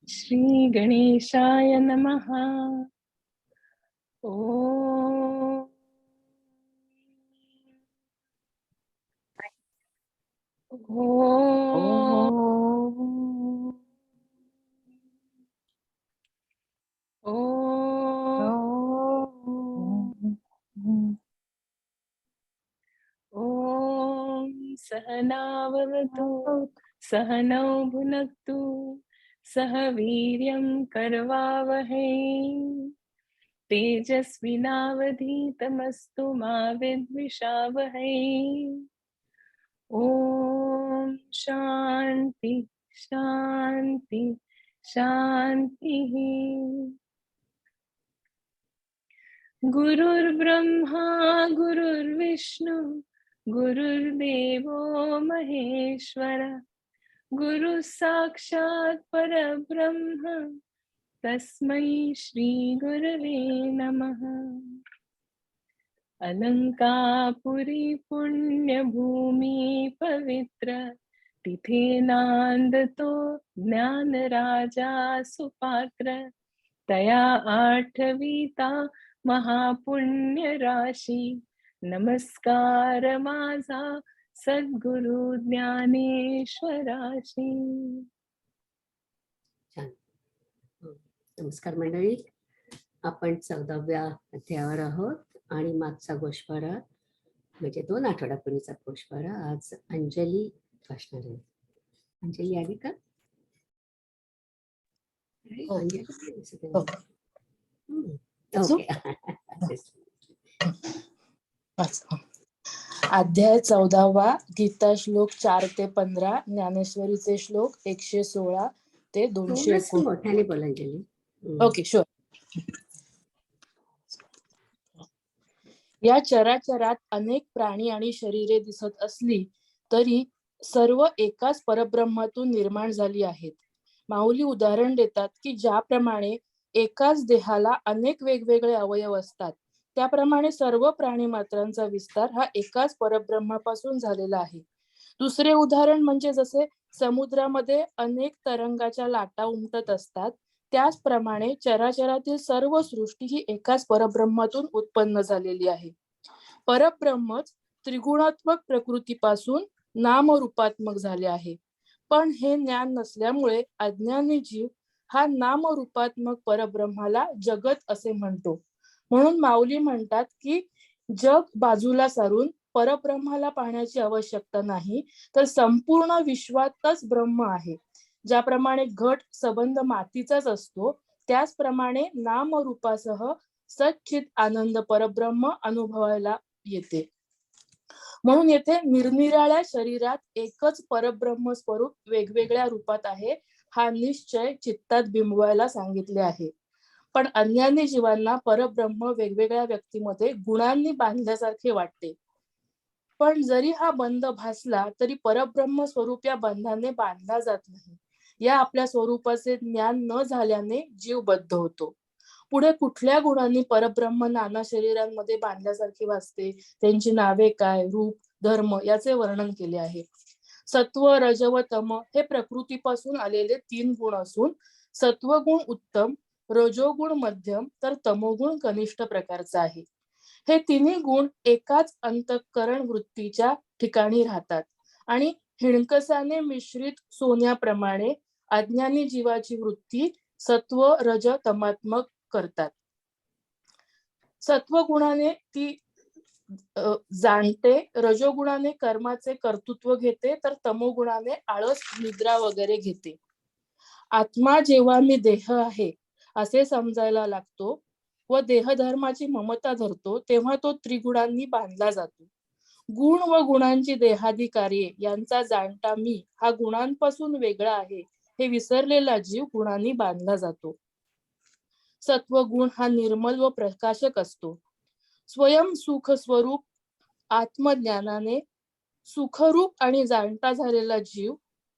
श्री गणेशाय नमः। सहनाववतु सहनौ भुनक्तु सह वीर्यं करवावहै तेजस्विनावधीतमस्तु मा विद्विषावहै। ओम शांति शांति शांति। गुरुर्ब्रह्मा गुरुर्विष्णु गुरुर्देवो महेश्वर गुरु साक्षात् परब्रह्म तस्मै श्री गुरवे नमः। अलंकापुरी पुण्यभूमि पवित्र तिथे नांदतो ज्ञान राजा सुपात्र तया आठवीता महापुण्य राशी नमस्कार माझा सद्गुरु ज्ञानेश्वराशी। नमस्कार मंडळी, आपण 14व्या अध्यायावर आहोत आणि मागचा गोष्परा म्हणजे 2 आठवड्यापूर्वीचा गोष्परा आज अंजली वाचणार आहे. अंजली आली का? अध्याय 14वा, गीता श्लोक 4 ते 15, ज्ञानेश्वरीचे श्लोक 116 ते 200. मोठ्याने बोल अंजली. Okay, sure. या चराचरात अनेक प्राणी आणि शरीरे दिसत असली तरी सर्व एकाच परब्रह्मातून निर्माण झाली आहेत. माऊली उदाहरण देतात की ज्याप्रमाणे एकाच देहाला अनेक वेगवेगळे अवयव असतात त्याप्रमाणे सर्व प्राणी मात्रांचा विस्तार हा एकाच परब्रह्मापासून झालेला आहे. दुसरे उदाहरण म्हणजे जसे समुद्रामध्ये अनेक तरंगाच्या लाटा उमटत असतात त्याचप्रमाणे चराचरातील सर्व सृष्टी ही एकाच परब्रह्मातून उत्पन्न झालेली आहे. परब्रह्मच त्रिगुणात्मक प्रकृतीपासून नामरूपात्मक झाले आहे. पण हे ज्ञान नसल्यामुळे अज्ञानी जीव हा नामरूपात्मक परब्रह्माला जगत असे म्हणतो. म्हणून माऊली म्हणतात की जग बाजूला सारून परब्रह्माला पाहण्याची आवश्यकता नाही, तर संपूर्ण विश्वातच ब्रह्म आहे. ज्याप्रमाणे घट संबंध मातीचाच असतो त्याचप्रमाणे नामरूपासह सच्चित आनंद परब्रह्म अनुभवायला येते. म्हणून येथे निरनिराळ्या शरीरात एकच परब्रह्म स्वरूप वेगवेगळ्या रूपात आहे हा निश्चय चित्तात बिंबवायला सांगितले आहे. पण अज्ञानी जीवांना परब्रह्म वेगवेगळ्या व्यक्तीमध्ये गुणांनी बांधल्यासारखे वाटते. पण जरी हा बंध भासला तरी परब्रह्म स्वरूप या बंधाने बांधला जात नाही. या आपल्या स्वरूपाचे ज्ञान न झाल्याने जीव बद्ध होतो. पुढे कुठल्या गुणांनी परब्रह्म नाना शरीरांमध्ये बांधल्यासारखे वाटते, त्यांची नावे काय, रूप, धर्म याचे वर्णन केले आहे. सत्व, रज व तम हे प्रकृतीपासून आलेले 3 गुण असून सत्वगुण उत्तम, रजोगुण मध्यम तर तमोगुण कनिष्ठ प्रकारचा आहे. हे 3 गुण एकाच अंतःकरण वृत्तीच्या ठिकाणी राहतात आणि हिणकसाने मिश्रित सोन्याप्रमाणे अज्ञानी जीवाची वृत्ती सत्व रज तमात्मक करतात. सत्वगुणाने ती जाणते, रजोगुणाने कर्माचे कर्तृत्व घेते तर तमोगुणाने आळस, निद्रा वगैरे घेते. आत्मा जेव्हा मी देह आहे असे समजायला लागतो व देहधर्माची ममता धरतो तेव्हा तो त्रिगुणांनी बांधला जातो. गुण व गुणांची देहादी कार्ये यांचा जाणता मी हा गुणांपासून वेगळा आहे हे विसरलेला जीव गुणांनी बांधला जातो. सत्वगुण हा निर्मल व प्रकाशक असतो. स्वयं सुख स्वरूप आत्मज्ञानाने सुखरूप आणि जाणता झालेला जीव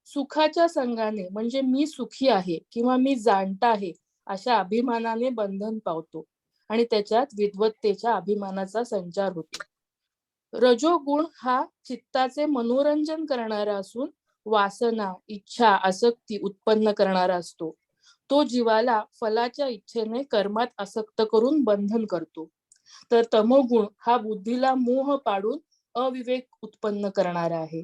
सुखाच्या संगाने म्हणजे मी सुखी आहे किंवा मी जाणता आहे अशा अभिमानाने बंधन पावतो आणि त्याच्यात विद्वत्तेच्या अभिमानाचा संचार होतो. रजोगुण हा चित्ताचे मनोरंजन करणारा असून वासना, इच्छा, आसक्ती उत्पन्न करणारा असतो. तो जीवाला फलाच्या इच्छेने कर्मात आसक्त करून बंधन करतो. तर तमोगुण हा बुद्धीला मोह पाडून अविवेक उत्पन्न करणारा आहे.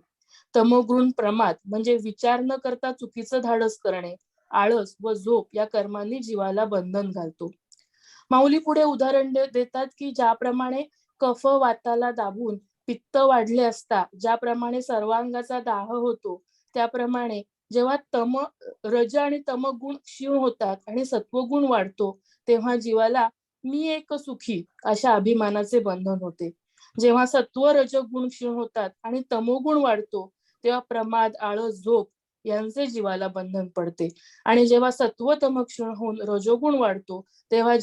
तमोगुण प्रमाद म्हणजे विचार न करता चुकीचं धाडस करणे, आळस व झोप या कर्मांनी जीवाला बंधन घालतो. माऊली पुढे उदाहरण देतात की ज्याप्रमाणे कफ वाताला दाबून पित्त वाढले असता ज्याप्रमाणे सर्वांगाचा दाह होतो, त्याप्रमाणे जेव्हा रज आणि तम गुण क्षीण होतात आणि सत्वगुण वाढतो, तेव्हा जीवाला मी एक सुखी अशा अभिमानाचे बंधन होते. जेव्हा सत्व रजगुण क्षीण होतात आणि तमोगुण वाढतो, तेव्हा प्रमाद, आळस, झोप यांचे जीवाला बंधन पडते. आणि जेव्हा सत्व तम क्षीण होऊन रजोगुण वाढतो, तेव्हा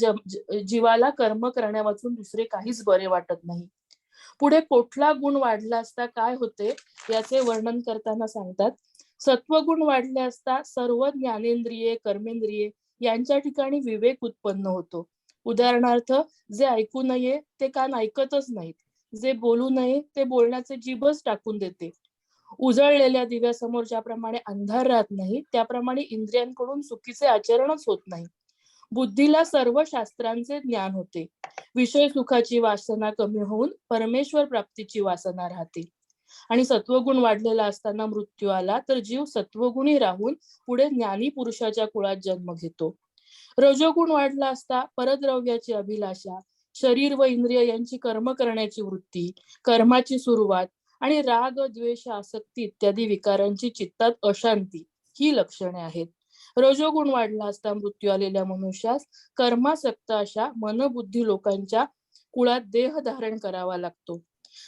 जीवाला कर्म करण्यावाचून दुसरे काहीच बरे वाटत नाही. पुढे कुठला गुण वाढला असता काय होते याचे वर्णन करताना सांगतात, सत्वगुण वाढले असता सर्व ज्ञानेंद्रिये, कर्मेंद्रिये यांच्या ठिकाणी विवेक उत्पन्न होतो. उदाहरणार्थ, जे ऐकू नये ते कान ऐकतच नाहीत, जे बोलू नये ते बोलण्याचे जीभच टाकून देते. उजळलेल्या दिव्यासमोर ज्याप्रमाणे अंधार राहत नाही, त्याप्रमाणे इंद्रियांकडून चुकीचे आचरणच होत नाही. बुद्धीला सर्व शास्त्रांचे ज्ञान होते. विषय सुखाची वासना कमी होऊन परमेश्वर प्राप्तीची वासना राहते. आणि सत्वगुण वाढलेला असताना मृत्यू आला तर जीव सत्वगुणी राहून पुढे ज्ञानी पुरुषाच्या कुळात जन्म घेतो. रजोगुण वाढला असता परद्रव्याची अभिलाषा, शरीर व इंद्रिय यांची कर्म करण्याची वृत्ती, कर्माची सुरुवात आणि राग, द्वेष, आसक्ती इत्यादी विकारांची चित्तात अशांती ही लक्षणे आहेत. रजोगुण वाढला असता मृत्यू आलेल्या मनुष्यास कर्मासक्त अशा मनबुद्धी लोकांच्या कुळात देह धारण करावा लागतो.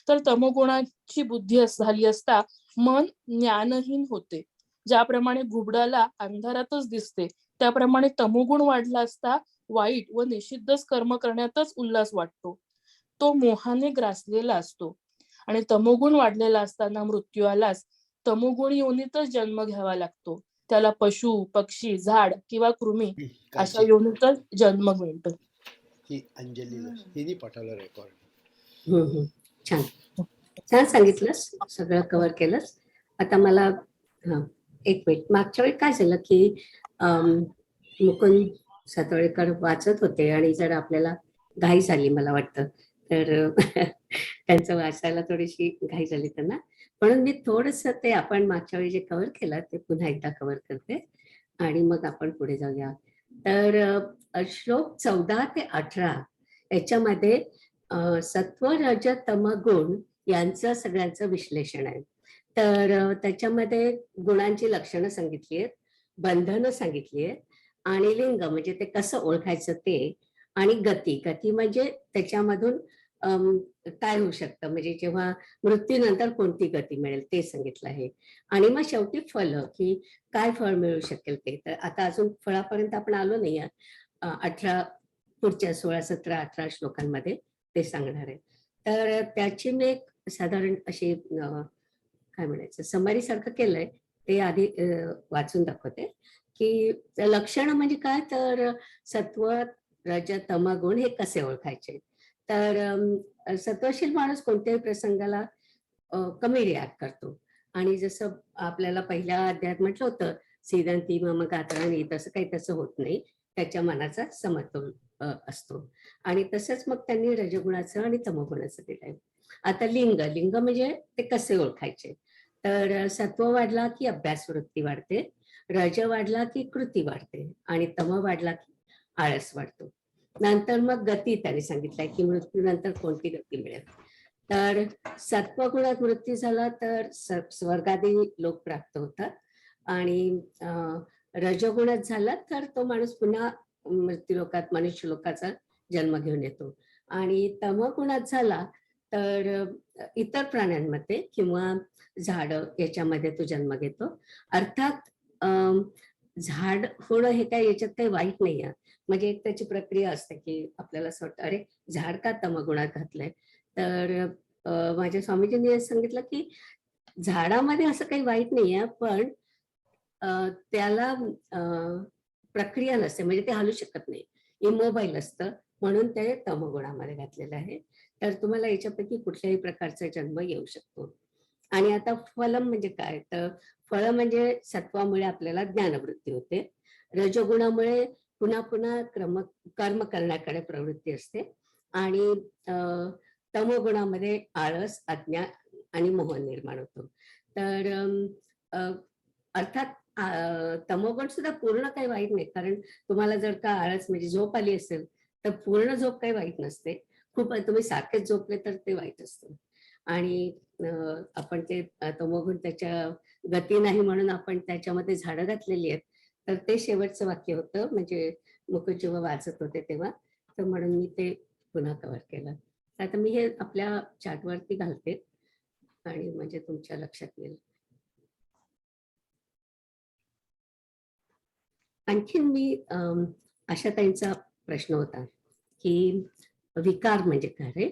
तर तमोगुणाची बुद्धी झाली असता मन ज्ञानहीन होते. ज्याप्रमाणे घुबडाला अंधारातच दिसते, त्याप्रमाणे तमोगुण वाढला असता वाईट व निषिद्धच कर्म करण्यातच उल्हास वाटतो. तो मोहाने ग्रासलेला असतो. आणि तमोगुण वाढलेला असताना मृत्यू आलास तमोगुणी योनीतच जन्म घ्यावा लागतो. त्याला पशु, पक्षी, झाड किंवा कृमी अशा योनीतच जन्म मिळतो. ही अंजलीला हिने पाठवलं रेकॉर्ड. छान छान सांगितलंस, सगळं कव्हर केलंस. आता मला एक मिनिट, मागच्या वेळी काय झालं की मुकुंद सातवळेकर वाचत होते आणि जर आपल्याला घाई झाली मला वाटतं, तर त्यांचं वाचायला थोडीशी घाई झाली त्यांना, म्हणून मी थोडंसं ते आपण मागच्या वेळी जे कव्हर केलं ते पुन्हा एकदा कव्हर करते आणि मग आपण पुढे जाऊया. तर श्लोक 14 ते 18 याच्यामध्ये सत्व, रज, तम गुण यांचं सगळ्यांचं विश्लेषण आहे. तर त्याच्यामध्ये गुणांची लक्षणं सांगितली आहेत, बंधनं सांगितली आहेत आणि लिंग म्हणजे ते कसं ओळखायचं ते, आणि गती, गती म्हणजे त्याच्यामधून काय होऊ शकतं, म्हणजे जेव्हा मृत्यूनंतर कोणती गती मिळेल ते सांगितलं आहे. आणि मग शेवटी फल, की काय फळ मिळू शकेल ते. तर आता अजून फळापर्यंत आपण आलो नाही, 18 पुढच्या 16, 17, 18 श्लोकांमध्ये ते सांगणार आहे. तर त्याची मी एक साधारण अशी काय म्हणायचं समरी सारखं केलंय, ते आधी वाचून दाखवते. की लक्षण म्हणजे काय, तर सत्व, रज, तम गुण हे कसे ओळखायचे. तर सत्वशील माणूस कोणत्याही प्रसंगाला कमी रिॲक्ट करतो. आणि जसं आपल्याला पहिल्या अध्यायात म्हटलं होतं, सिदंती मम गात्राणी, तसं काही तसं होत नाही, त्याच्या मनाचा समतोल असतो. आणि तसंच मग त्यांनी रजगुणाचं आणि तमगुणाचं दिलंय. आता लिंग, लिंग म्हणजे ते कसे ओळखायचे. तर सत्व वाढला की अभ्यास वृत्ती वाढते, रज वाढला की कृती वाढते आणि तम वाढला की आळस वाढतो. नंतर मग गती त्यांनी सांगितलंय की मृत्यूनंतर कोणती गती मिळेल. तर सत्वगुणात मृत्यू झाला तर स्वर्गादी लोक प्राप्त होतात आणि रजगुणात झाला तर तो माणूस पुन्हा मृत्यू लोकात, मनुष्य लोकाचा जन्म घेऊन येतो. आणि तमगुणात झाला तर इतर प्राण्यांमध्ये किंवा झाड याच्यामध्ये तो जन्म घेतो. अर्थात झाड होणं हे काय याच्यात काही वाईट नाही आहे, म्हणजे एक त्याची प्रक्रिया असते की आपल्याला असं वाटतं अरे झाड का तमगुणात घातलंय. तर माझ्या स्वामीजींनी सांगितलं की झाडामध्ये असं काही वाईट नाही आहे, पण त्याला प्रक्रिया नसते, म्हणजे ते हलू शकत नाही, इमोबाईल असतं, म्हणून ते तमगुणामध्ये घातलेलं आहे. तर तुम्हाला याच्यापैकी कुठल्याही प्रकारचा जन्म येऊ शकतो. आणि आता फलम म्हणजे काय, तर फळ म्हणजे सत्वामुळे आपल्याला ज्ञानवृत्ती होते, रजोगुणामुळे पुन्हा पुन्हा कर्म करण्याकडे प्रवृत्ती असते, आणि तमोगुणामध्ये आळस, अज्ञान आणि मोह निर्माण होतो. तर अर्थात तमोगुण सुद्धा पूर्ण काही वाईट नाही, कारण तुम्हाला जर का आळस म्हणजे झोप आली असेल तर पूर्ण झोप काही वाईट नसते, खूप तुम्ही सारखेच झोपले तर ते वाईट असतं. आणि आपण ते तमोगुण त्याच्या गती नाही म्हणून आपण त्याच्यामध्ये झाडं घातलेली आहेत, तर ते शेवटचं वाक्य होतं, म्हणजे मुकुट जेव्हा वाचत होते तेव्हा, तर म्हणून मी ते पुन्हा कव्हर केलं. आता मी हे आपल्या चार्टवरती घालते आणि म्हणजे तुमच्या लक्षात येईल. आणखीन मी आशाताईंचा प्रश्न होता की विकार म्हणजे काय रे,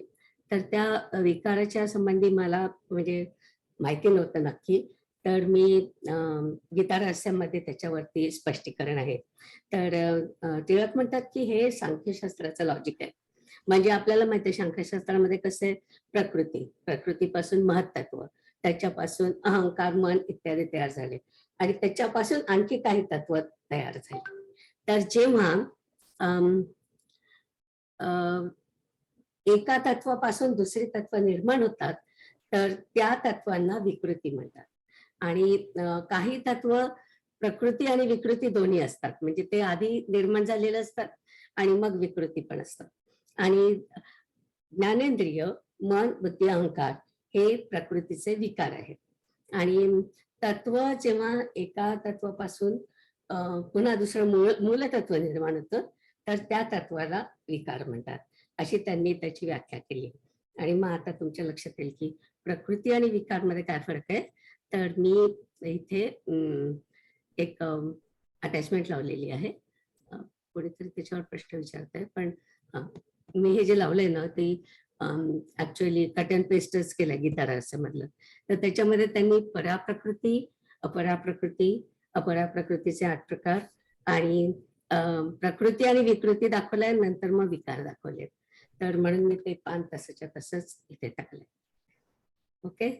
तर त्या विकाराच्या संबंधी मला म्हणजे माहिती नव्हतं नक्की, तर मी गीता रहस्यामध्ये त्याच्यावरती स्पष्टीकरण आहे. तर टिळक म्हणतात की हे सांख्यशास्त्राचं लॉजिक आहे. म्हणजे आपल्याला माहिती आहे सांख्यशास्त्रामध्ये कसं आहे, प्रकृतीपासून महत्त्व, त्याच्यापासून अहंकार, मन इत्यादी तयार झाले, आणि त्याच्यापासून आणखी काही तत्व तयार झाले. तर जेव्हा एका तत्वापासून दुसरे तत्व निर्माण होतात तर त्या तत्वांना विकृती म्हणतात. आणि काही तत्व प्रकृती आणि विकृती दोन्ही असतात, म्हणजे ते आधी निर्माण झालेले असतात आणि मग विकृती पण असतात. आणि ज्ञानेंद्रिय, मन, बुद्धी, अहंकार हे प्रकृतीचे विकार आहेत. आणि तत्व जेव्हा एका तत्वापासून पुन्हा दुसरं मूलतत्व निर्माण होतं तर त्या तत्वाला विकार म्हणतात, अशी त्यांनी त्याची व्याख्या केली. आणि मग आता तुमच्या लक्षात येईल की प्रकृती आणि विकार मध्ये काय फरक आहे. तर मी इथे एक अटॅचमेंट लावलेली आहे, कोणीतरी त्याच्यावर प्रश्न विचारत आहे, पण मी हे जे लावलंय ना ते ऍक्च्युअली कट अँड पेस्टच केलंय गीता रहस्यामधलं. तर त्याच्यामध्ये त्यांनी पराप्रकृती, अपराप्रकृती, अपराप्रकृतीचे 8 प्रकार आणि प्रकृती आणि विकृती दाखवलंय, नंतर मग विकार दाखवले. तर म्हणून मी ते पान तसंच्या तसंच इथे टाकलंय. ओके,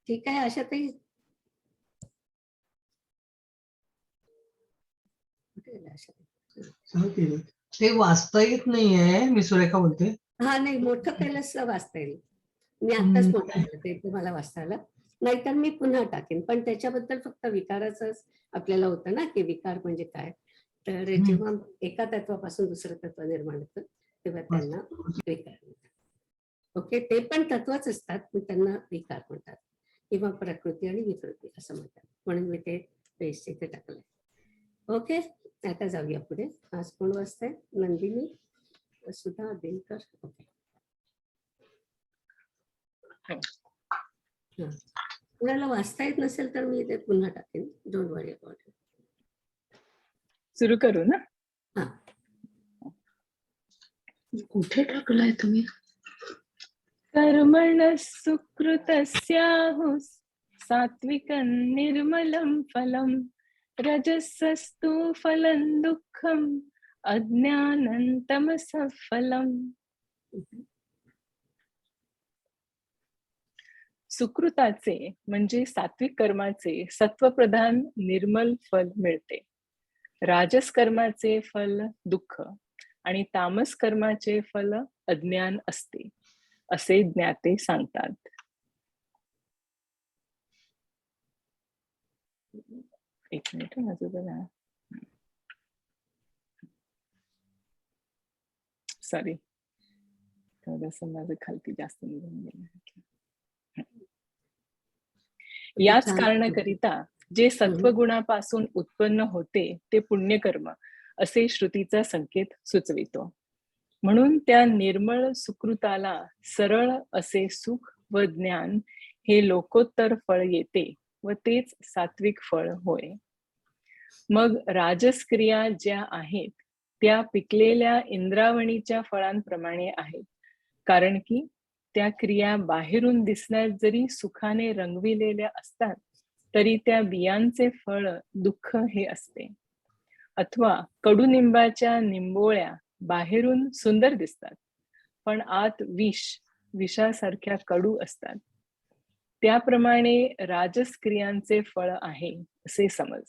ठीक आहे आशाताई. ते वाचता येत नाहीये, मी सुरेखा बोलते. हा नाही, मोठं केलंच वाचता येईल. मी आत्ताच मोठं केलं ते तुम्हाला वाचता आलं, नाहीतर मी पुन्हा टाकेन. पण त्याच्याबद्दल फक्त विकाराचंच आपल्याला होतं ना की विकार म्हणजे काय. तर जेव्हा एका तत्वापासून दुसरं तत्व निर्माण होतं तेव्हा त्यांना विकार म्हणतात. ओके, ते पण तत्वच असतात पण त्यांना विकार म्हणतात, किंवा प्रकृती आणि विकृती असं म्हणतात, म्हणून मी ते पेस्ट इथे टाकलंय. ओके, आता जाऊया पुढे. आज कोण वाचतंय? नंदिनी, सुधा, दिनकर. ओके, कुणाला वाचता येत नसेल तर मी ते पुन्हा टाकेन, डोंट वरी अबाउट इट. सुरू करू ना? हा, कुठे टाकलाय तुम्ही? कर्मणः सुकृतस्याहुः सात्विकं निर्मलं फलं रजसस्तु फलं दुःखम् अज्ञानं तमसः फलम्. सुकृताचे म्हणजे सात्विक कर्माचे सत्वप्रधान निर्मल फल मिळते. राजस कर्माचे फल दुःख आणि तामस कर्माचे फल अज्ञान असते, असे ज्ञाते सांगतात. एक मिनिट माझं बघा, सॉरी थोडंसं माझं खालती जास्त निघून गेलं. याच कारणाकरिता जे सत्वगुणापासून उत्पन्न होते ते पुण्यकर्म असे श्रुतीचा संकेत सुचवितो. म्हणून त्या निर्मळ सुकृताला सरळ असे सुख व ज्ञान हे लोकोत्तर फळ येते व तेच सात्विक फळ होय. मग राजस क्रिया ज्या आहेत त्या पिकलेल्या इंद्रावणीच्या फळांप्रमाणे आहेत, कारण की त्या क्रिया बाहेरून दिसण्यात जरी सुखाने रंगविलेल्या असतात तरी त्या बियांचे फळ दुःख हे असते. अथवा कडुनिंबाच्या निंबोळ्या बाहेरून सुंदर दिसतात पण आत विषासारख्या कडू असतात. त्याप्रमाणे राजस क्रियांचे फळ आहे असे समज.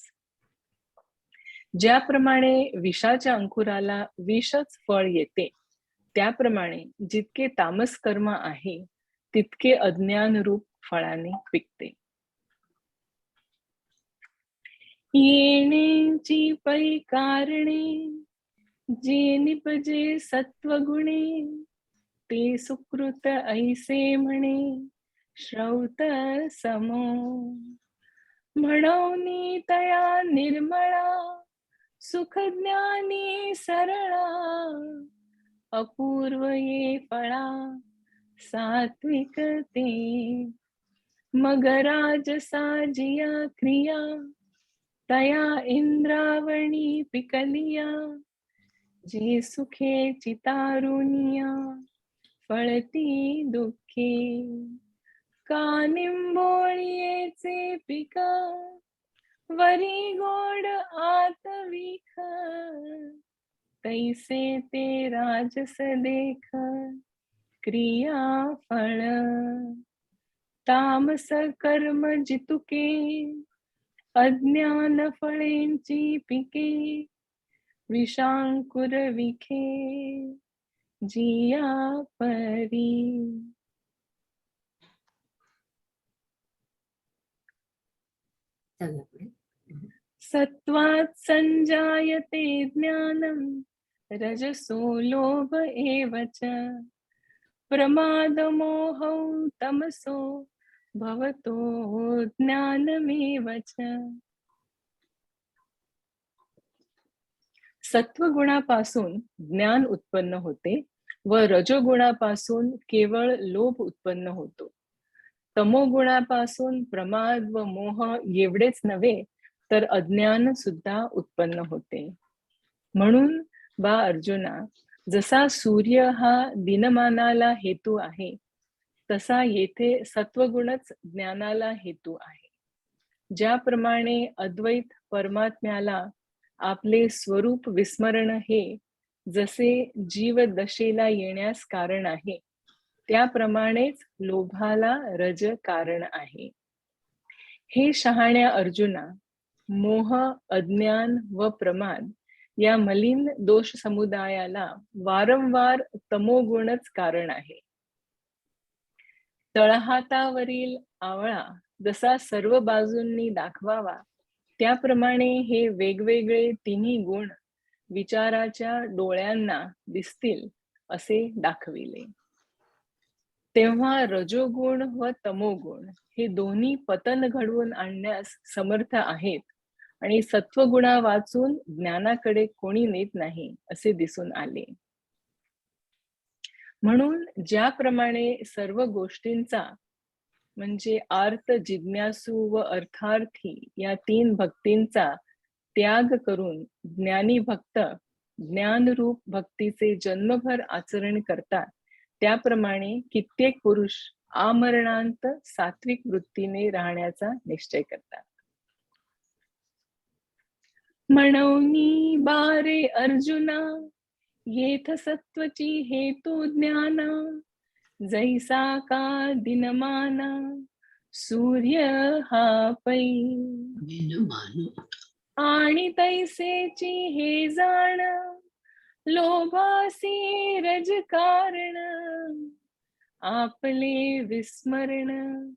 ज्याप्रमाणे विषाच्या अंकुराला विषच फळ येते, त्याप्रमाणे जितके तामस कर्म आहे तितके अज्ञान रूप फळाने पिकते. येण्याची पै कारणे जे निपजे सत्वगुणे, ते सुकृत ऐसे म्हणे श्रौत समो. म्हणून तया निर्मळा सुख ज्ञानी सरळा, अपूर्व ये फळा सात्विक ते. मग राजसा जिया क्रिया तया इंद्रावणी पिकलिया, जे सुखे चितारुनिया फळती दुःखे. का निंबोळीचे पिक वरी गोड आत विख, तैसे ते राजस देख क्रिया फळ. तामस कर्म जितुके अज्ञान फळेंची पिके, विषांकुर विखे जिया परी. जाऊया पुढे. सत्वात् संजायते ज्ञानम रजसो लोभ एव च, प्रमाद मोहौ तमसो भवतो ज्ञानमेव च. सत्वगुणापासून ज्ञान उत्पन्न होते व रजोगुणापासून केवळ लोभ उत्पन्न होतो. तमोगुणापासून प्रमाद व मोह एवढेच नव्हे तर अज्ञान सुद्धा उत्पन्न होते. म्हणून बा अर्जुना, जसा सूर्य हा दिनमानाला हेतू आहे, तसा येथे सत्वगुणच ज्ञानाला हेतू आहे. ज्याप्रमाणे अद्वैत परमात्म्याला आपले स्वरूप विस्मरण हे जसे जीव दशेला येण्यास कारण आहे, त्याप्रमाणेच लोभाला रज कारण आहे. हे शहाण्या अर्जुना, मोह, अज्ञान व प्रमाद या मलिन दोष समुदायाला वारंवार तमोगुणच कारण आहे. तळहातावरील आवळा जसा सर्व बाजूंनी दाखवावा, त्याप्रमाणे हे वेगवेगळे तिन्ही गुण विचाराच्या डोळ्यांना दिसतील असे दाखविले. तेव्हा रजोगुण व तमोगुण हे दोन्ही पतन घडवून आणण्यास समर्थ आहेत आणि सत्वगुणा वाचून ज्ञानाकडे कोणी नेत नाही असे दिसून आले. म्हणून ज्याप्रमाणे सर्व गोष्टींचा म्हणजे आर्त, जिज्ञासू व अर्थार्थी या तीन भक्तींचा त्याग करून ज्ञानी भक्त ज्ञानरूप भक्तीचे जन्मभर आचरण करतात, त्याप्रमाणे कित्येक पुरुष आमरणांत सात्विक वृत्तीने राहण्याचा निश्चय करतात. म्हणून बारे अर्जुना, येथ सत्वची हेतू ज्ञाना, जैसा का दिनमाना सूर्य हा पै. आणि तैसेची हे जाण, लोभासी रज कारण, आपले विस्मरण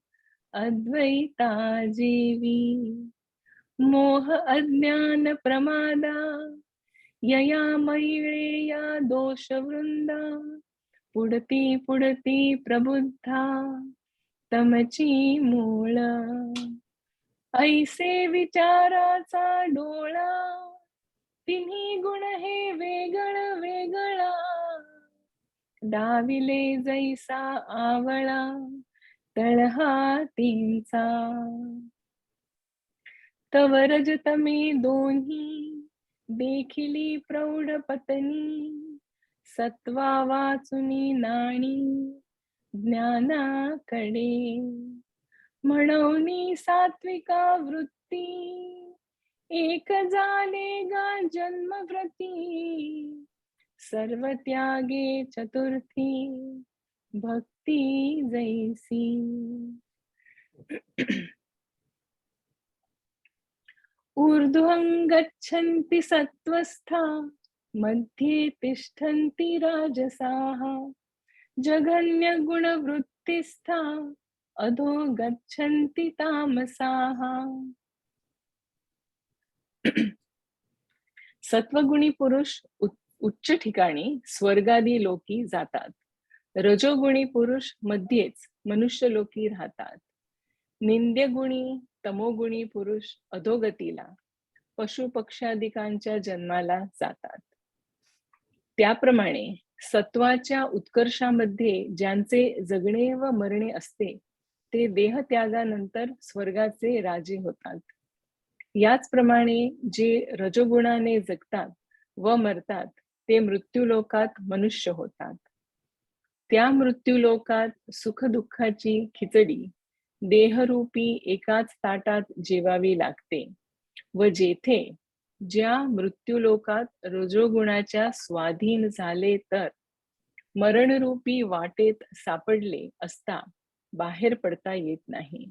अद्वैता जीवी. मोह अज्ञान प्रमादा, यया मैळे या दोष वृंदा, पुढती पुढती प्रबुद्धा तमची मूळ. ऐसे विचाराचा डोळा, तिन्ही गुण हे वेगळ वेगळा, डाविले जैसा आवळा तळहातींचा. तव रजतमे दोन्ही देखिली प्रौढ पतनी, सत्वा वाचुनी नाणी ज्ञानाकडे. म्हणून सात्विका वृत्ती, एक झाले गा जन्मव्रती, सर्व त्यागे चतुर्थी भक्ती जैसी. ऊर्ध्वं गच्छन्ति सत्त्वस्था मध्ये तिष्ठन्ति राजसाः जघन्यगुणवृत्तिस्था अधो गच्छन्ति तामसाः. सत्वगुणी पुरुष उच्च ठिकाणी स्वर्गादी लोकी जातात. रजोगुणी पुरुष मध्येच मनुष्य लोकी राहतात. निंद्यगुणी तमोगुणी पुरुष अधोगतीला पशु पक्षादिकांच्या जन्माला जातात. त्याप्रमाणे सत्वाच्या उत्कर्षामध्ये ज्यांचे जगणे व मरणे असते ते देहत्यागानंतर स्वर्गाचे राजे होतात. याचप्रमाणे जे रजोगुणाने जगतात व मरतात ते मृत्यूलोकात मनुष्य होतात. त्या मृत्यूलोकात सुखदुःखाची खिचडी देहरूपी एकाच ताटात जेवावी लागते व जेथे ज्या मृत्यूलोकात रजोगुणाच्या स्वाधीन झाले तर मरणरूपी वाटेत सापडले असता बाहेर पडता येत नाही.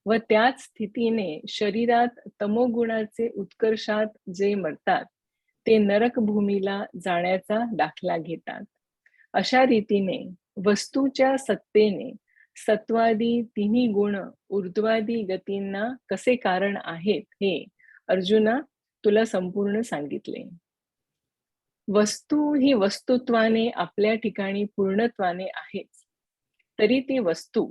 व त्याच स्थितीने शरीरात तमोगुणाचे उत्कर्षात जे मरतात ते नरक भूमीला जाण्याचा दाखला घेतात. अशा रीतीने वस्तूच्या सत्तेने सत्वादी तिन्ही गुण ऊर्ध्वादी गतींना कसे कारण आहेत हे अर्जुना तुला संपूर्ण सांगितले. वस्तू ही वस्तुत्वाने आपल्या ठिकाणी पूर्णत्वाने आहेच, तरी ती वस्तू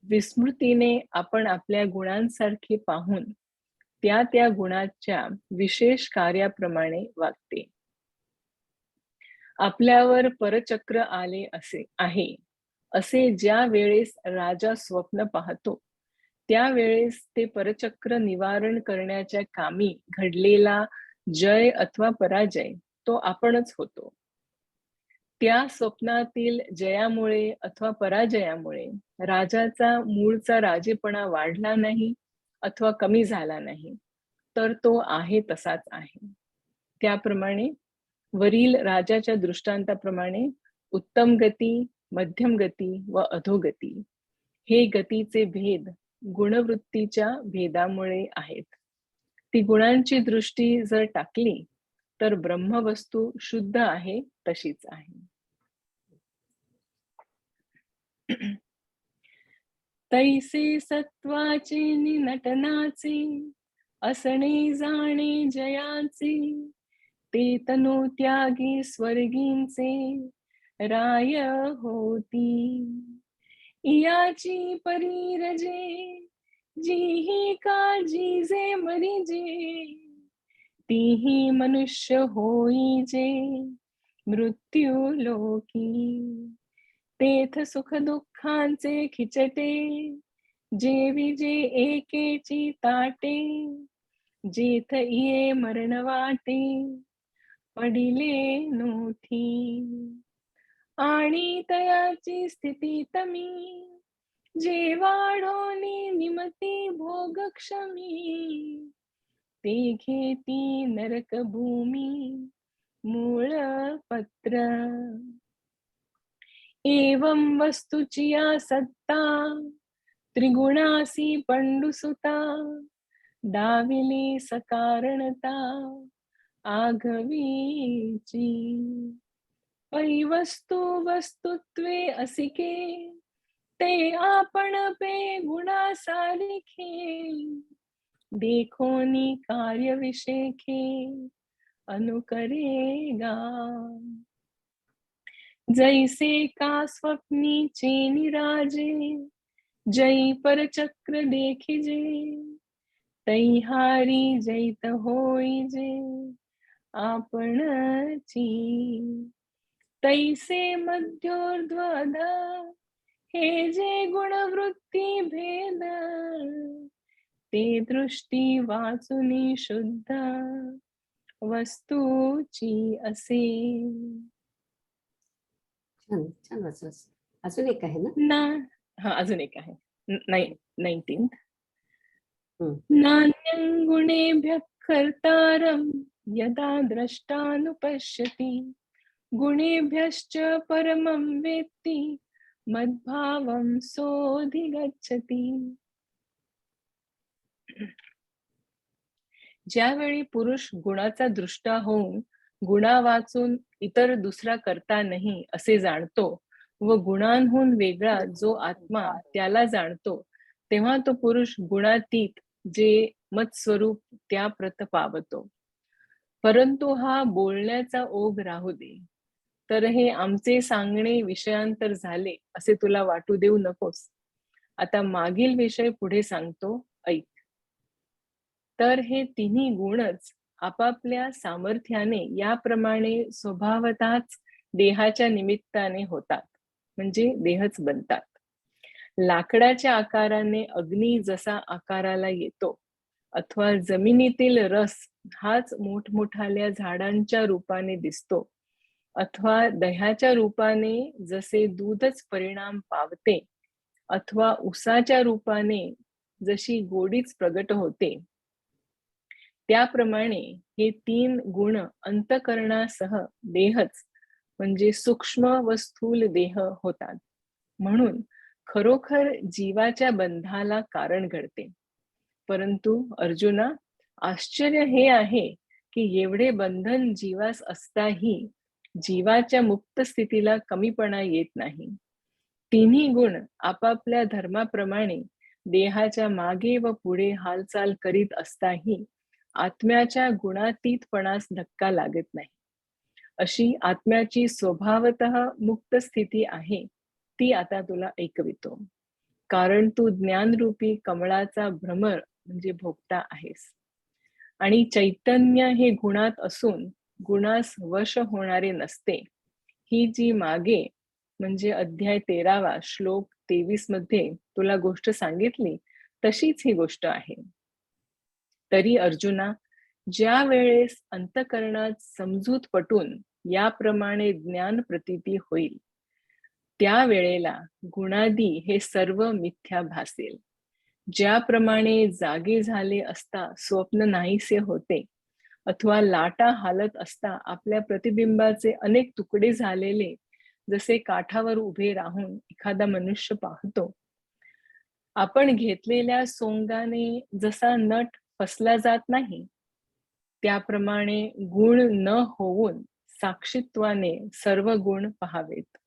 विस्मृतीने आपण आपल्या गुणांसारखे पाहून त्या त्या गुणाच्या विशेष कार्याप्रमाणे वागते. आपल्यावर परचक्र आले असे ज्या वेळेस राजा स्वप्न पाहतो त्यावेळेस ते परचक्र निवारण करण्याच्या कामी घडलेला जय अथवा पराजय तो आपणच होतो. त्या स्वप्नातील जयामुळे अथवा पराजयामुळे राजाचा मूळचा राजेपणा वाढला नाही अथवा कमी झाला नाही, तर तो आहे तसाच आहे. त्याप्रमाणे वरील राजाच्या दृष्टांताप्रमाणे उत्तम गती, मध्यम गती व अधोगती हे गतीचे भेद गुणवृत्तीच्या भेदामुळे आहेत. ती गुणांची दृष्टी जर टाकली तर ब्रह्मवस्तू शुद्ध आहे तशीच आहे. तैसे सत्वाचे नटनाचे असणे जाणे जयाचे ते तनो त्यागी स्वर्गींचे राय होती. याची परीरजे जी काळजी जे मरिजे तीही मनुष्य होईजे मृत्यू लोकी. तेथ सुख दुःखांचे खिचटे जेविजे एकेची ताटे जेथ ये मरण वाटे पडिले नोठी. आणि तयाची स्थिती तमी जे वाढोनी निमती भोग क्षमी ते घेती नरक भूमी मूळ पत्र. एवं वस्तुची या सत्ता त्रिगुणासी पंडुसुता दाविली सकारणता आघवीची. पै वस्तू वस्तुत्वे असिके ते आपण पे गुणा सारिखे देखोनी कार्य विषेखे अनुकरेगा. जैसे का स्वप्नीचे निराजे जै परचक्र देखिजे तै हारी जैत होईजे आपणची. तैसे मध्योर्ध्वद हे जे गुणवृत्ती भेद ते दृष्टी वाचुनी शुद्ध वस्तूची असे. छान छान वाचलंस. अजून एक आहे ना? हा अजून एक आहे 19th. हम्म. गुणेभ्यः कर्तारं यदा द्रष्टानुपश्यति गुणेभ्यश्च परमं वेत्ति मद्भावं सोऽधिगच्छति. ज्यावेळी पुरुष गुणाचा दृष्टा होऊन गुणा वाचून इतर दुसरा करता नाही असे जाणतो व गुणांहून वेगळा जो आत्मा त्याला जाणतो, तेव्हा तो पुरुष गुणातीत जे मत्स्वरूप त्या प्रत पावतो. परंतु हा बोलण्याचा ओघ राहू दे. तर हे आमचे सांगणे विषयांतर झाले असे तुला वाटू देऊ नकोस. आता मागील विषय पुढे सांगतो, ऐक. तर हे तिन्ही गुणच आपापल्या सामर्थ्याने याप्रमाणे स्वभावतःच देहाच्या निमित्ताने होतात, म्हणजे देहच बनतात. लाकडाच्या आकाराने अग्नी जसा आकाराला येतो, अथवा जमिनीतील रस हाच मोठमोठाल्या झाडांच्या रूपाने दिसतो, अथवा दह्याच्या रूपाने जसे दूधच परिणाम पावते, अथवा उसाच्या रूपाने जशी गोडीच प्रगट होते, त्याप्रमाणे हे तीन गुण अंतःकरणासह देहच म्हणजे सूक्ष्म व स्थूल देह होतात. म्हणून खरोखर जीवाच्या बंधाला कारण घडते. परंतु अर्जुना, आश्चर्य हे आहे की एवढे बंधन जीवास असताही जीवाच्या मुक्त स्थितीला कमीपणा येत नाही. तिन्ही गुण आपापल्या धर्माप्रमाणे देहाच्या मागे व पुढे हालचाल करीत असताही आत्म्याच्या गुणातीतपणास धक्का लागत नाही. अशी आत्म्याची स्वभावतः मुक्त स्थिती आहे, ती आता तुला ऐकवितो. कारण तू ज्ञानरूपी कमळाचा भ्रमर म्हणजे भोगता आहेस. आणि चैतन्य हे गुणात असून गुणास वश होणारे नसते. ही जी मागे म्हणजे अध्याय 13 श्लोक 23 मध्ये तुला गोष्ट सांगितली तशीच ही गोष्ट आहे. तरी अर्जुना, ज्या वेळेस अंतःकरणात समजूत पटून याप्रमाणे ज्ञान प्रतीती होईल, त्या वेळेला गुणादी हे सर्व मिथ्या भासेल. ज्याप्रमाणे जागे झाले असता स्वप्न नाहीसे होते, अथवा लाटा हालत असता आपल्या प्रतिबिंबाचे अनेक तुकडे झालेले जसे काठावर उभे राहून एखादा मनुष्य पाहतो, आपण घेतलेल्या सोंगाने जसा नट फसला जात नाही, त्याप्रमाणे गुण न होऊन साक्षीत्वाने सर्व गुण पहावेत.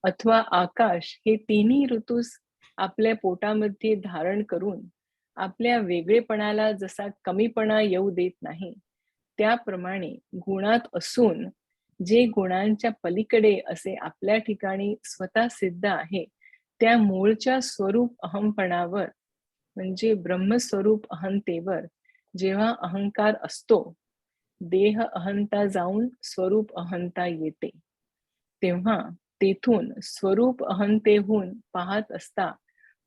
अथवा आकाश हे तिन्ही ऋतूस आपल्या पोटामध्ये धारण करून आपल्या वेगळेपणाला जसा कमीपणा येऊ देत नाही, त्याप्रमाणे गुणात असून जे गुणांच्या पलीकडे असे आपल्या ठिकाणी स्वतः सिद्ध आहे, त्या मूळच्या स्वरूप अहंपणावर म्हणजे ब्रह्मस्वरूप अहंतेवर जेव्हा अहंकार असतो, देह अहंता जाऊन स्वरूप अहंता येते, तेव्हा तेथून स्वरूप अहंतेहून पाहत असता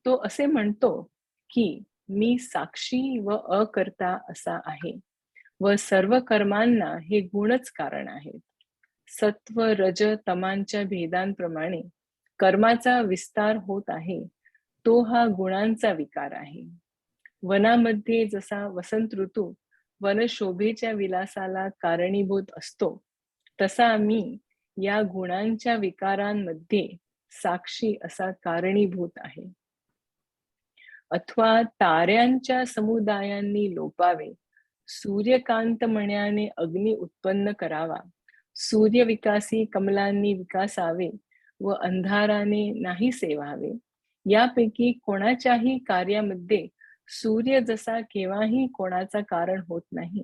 तो असे म्हणतो की मी साक्षी व अकर्ता असा आहे व सर्व कर्मांना हे गुणच कारण आहेत. सत्व रज तमांच्या भेदांप्रमाणे कर्माचा विस्तार होत आहे, तो हा गुणांचा विकार आहे. वनामध्ये जसा वसंत ऋतू वनशोभेच्या विलासाला कारणीभूत असतो, तसा मी या गुणांच्या विकारांमध्ये साक्षी असा कारणीभूत आहे. अथवा ताऱ्यांच्या समुदायांनी लोपावे, सूर्यकांत मण्याने अग्नी उत्पन्न करावा, सूर्य विकासी कमलांनी विकासावे व अंधाराने नाही सेवावे, यापैकी कोणाच्याही कार्यामध्ये सूर्य जसा केव्हाही कोणाचा कारण होत नाही,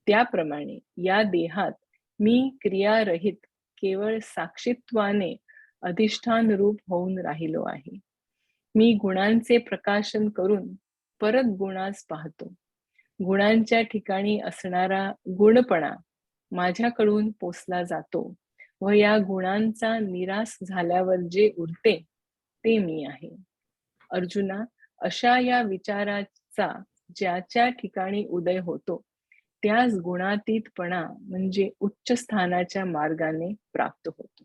त्याप्रमाणे या देहात मी क्रियारहित केवळ साक्षीत्वाने अधिष्ठान रूप होऊन राहिलो आहे. मी गुणांचे प्रकाशन करून परत गुणास पाहतो. गुणांच्या ठिकाणी असणारा गुणपणा माझ्याकडून पोसला जातो व या गुणांचा निराश झाल्यावर जे उरते ते मी आहे. अर्जुना, अशा या विचाराचा ज्याच्या ठिकाणी उदय होतो त्याच गुणातीतपणा म्हणजे उच्च स्थानाच्या मार्गाने प्राप्त होतो.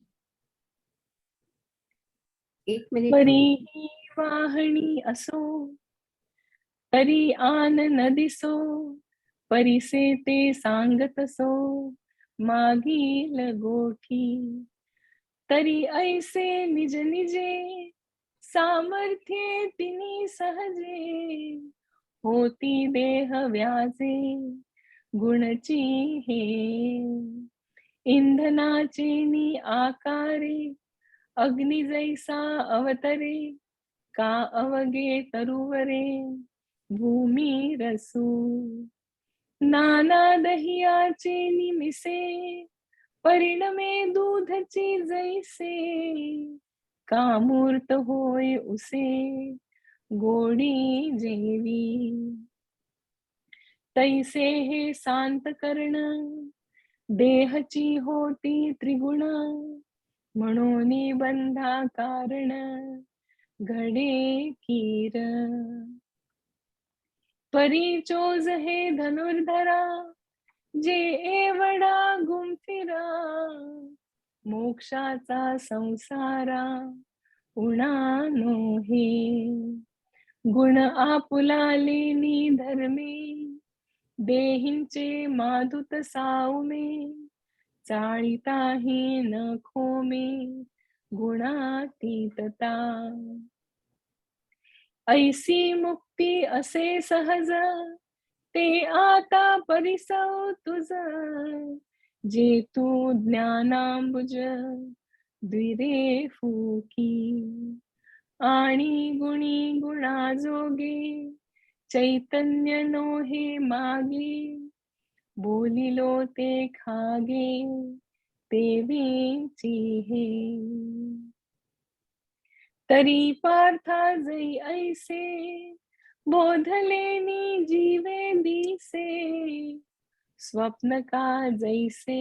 एक मिनिट परी वाहणी असो तरी आन न दिसो, परिसे ते सांगत सो मागील गोठी. तरी ऐसे निज निजे सामर्थ्ये तिनी सहजे होती देह व्याजे गुणची हे इंधनाचे नि आकारे अग्नि जैसा अवतरे का अवगे तरुवरे भूमी रसू नाना दहियाचे निमिसे परिणमे दूधची जैसे का मूर्त होय उसे गोडी जेवी तैसे हे शांत करण देहची होती त्रिगुण म्हणून बंधा कारण घडे कीर परिचोज हे धनुर्धरा जे एवढा गुंफिरा मोक्षाचा संसारा उणा नोहे गुण आपुलाले नि धर्मे देहींचे माधुत सावमे चाळीताही न खोमे गुणातीतता ऐसी मुक्ती असे सहज ते आता परिसव तुझ जे तू ज्ञानांबुज द्विरे फुकी आणि गुणी गुणाजोगे चैतन्य नोहे मागे बोलिलो ते खागे तेवीची हे तरी पार्था जै ऐसे बोधलेनी जीवे दिसे स्वप्न का जैसे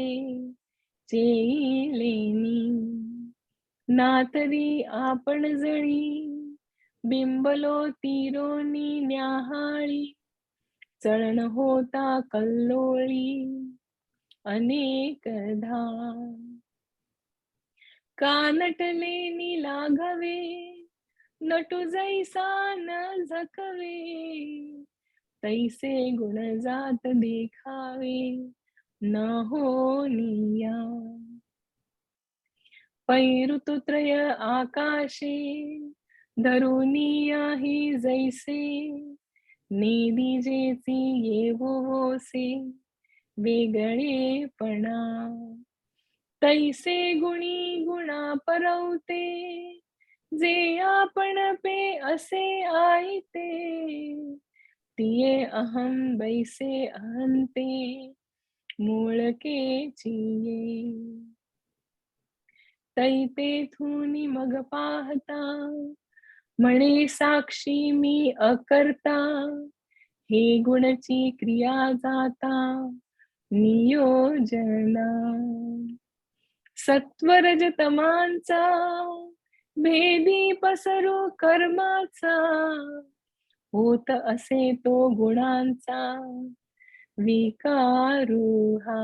चेलेनी ना तरी आपण जळी बिंबलो तिरोनी न्याहाळी चळण होता कल्लोळी अनेकदा का नटलेनी लाघवे नटू जैसा न झकवे तैसे गुण जात देखावे न होनिया पैऋतुत्रय आकाशे धरुनिया ही जैसे नेदिजेची येवोसे वेगळेपणा तैसे गुणी गुणा परवते जे आपण पे असे आईते तिये अहम बैसे अहंते मूळकेची तै तेथून मग पाहता म्हणे साक्षी मी अकर्ता हे गुणची क्रिया जाता नियोजना सत्वरजतमांचा भेदी पसरू कर्माचा होत असे तो गुणांचा विकारुहा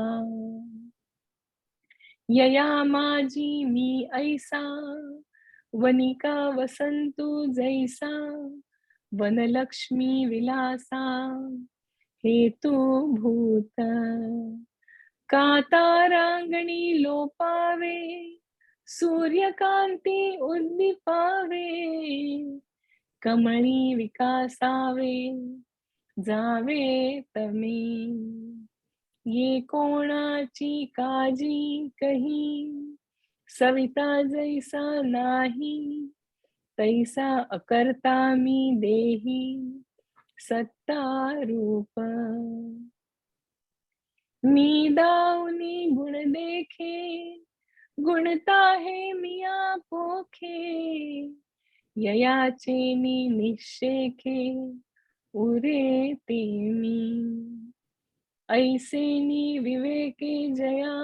यया माझी मी ऐसा वनिका वसंतु जैसा वनलक्ष्मी विलासा हेतु भूत का तारांगणी लोपावे सूर्यकांती उद्दीपावे कमळी विकासावे जावे तमी ये कोणाची काजी कही सविता जैसा नाही तैसा अकर्ता मी देही सत्ता रूप मी दाऊनी गुण देखे गुणता हे मिया पोखे ययाचे निशेखे उरे ते मी ऐसेनी विवेके जया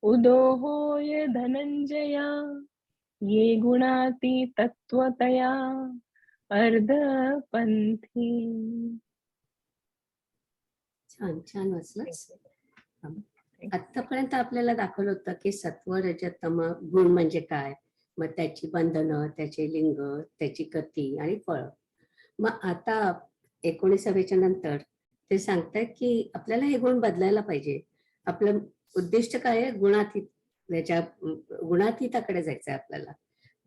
उदो होय धनंजया ये गुणाती तत्वतया अर्धपंथी. छान छान वाचलंस. आतापर्यंत आपल्याला दाखवलं होतं की सत्व रजतम गुण म्हणजे काय, मग त्याची बंधनं, त्याचे लिंग, त्याची गती आणि फळ. मग आता 19व्या नंतर ते सांगतायत की आपल्याला हे गुण बदलायला पाहिजे. आपलं उद्दिष्ट काय आहे? गुणातीत त्याच्या गुणातीताकडे जायचं आहे आपल्याला.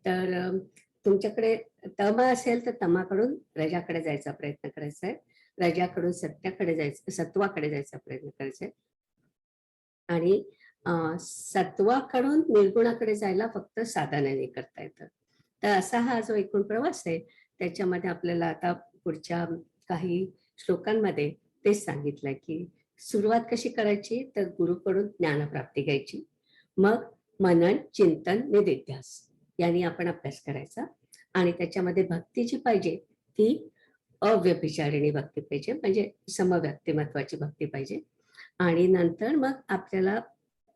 तर तुमच्याकडे तम असेल तर तमाकडून रजाकडे जायचा प्रयत्न करायचा आहे, रजाकडून सत्याकडे जायचं, सत्वाकडे जायचा प्रयत्न करायचा आहे, आणि सत्वाकडून निर्गुणाकडे जायला फक्त साधनाने करता येतं. तर असा हा जो एकूण प्रवास आहे त्याच्यामध्ये आपल्याला आता पुढच्या काही श्लोकांमध्ये तेच सांगितलंय की सुरुवात कशी करायची, तर गुरुकडून ज्ञानप्राप्ती घ्यायची, मग मनन, चिंतन, निधिध्यास यांनी आपण अभ्यास करायचा, आणि त्याच्यामध्ये भक्ती जी पाहिजे ती अव्यभिचारिणी भक्ती पाहिजे, म्हणजे समव्यक्तिमत्वाची भक्ती पाहिजे. आणि नंतर मग आपल्याला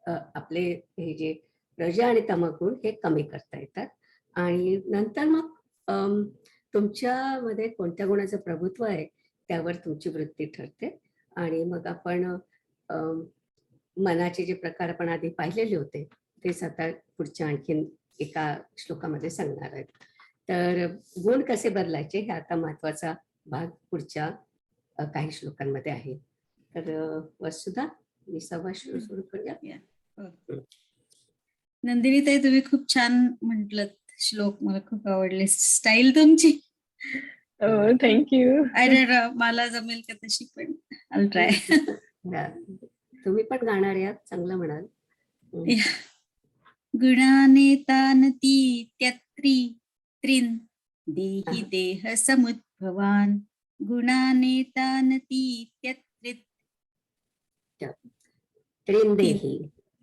आपले हे जे रजा आणि तमगुण हे कमी करता येतात, आणि नंतर मग तुमच्यामध्ये कोणत्या गुणाचं प्रभुत्व आहे त्यावर तुमची वृत्ती ठरते. आणि मग आपण मनाचे जे प्रकार आपण आधी पाहिलेले होते तेच आता पुढच्या आणखीन एका श्लोकामध्ये सांगणार आहेत. तर गुण कसे बदलायचे हे आता महत्वाचा भाग पुढच्या काही श्लोकांमध्ये आहे. तर वसुधा, मी संवाद सुरू करूया. नंदिनी ताई, तुम्ही खूप छान म्हटलं श्लोक, मला खूप आवडले. स्टाईल तुमची. थँक्यू. अरे मला जमेल का तशी, पण आल ट्राय. तुम्ही पण गाणार यात, चांगलं म्हणाल. गुणानेतानती त्यत्री त्रिन देहि देह समुद्भवान, गुणानेतानती त्यत्रित त्रिंदेही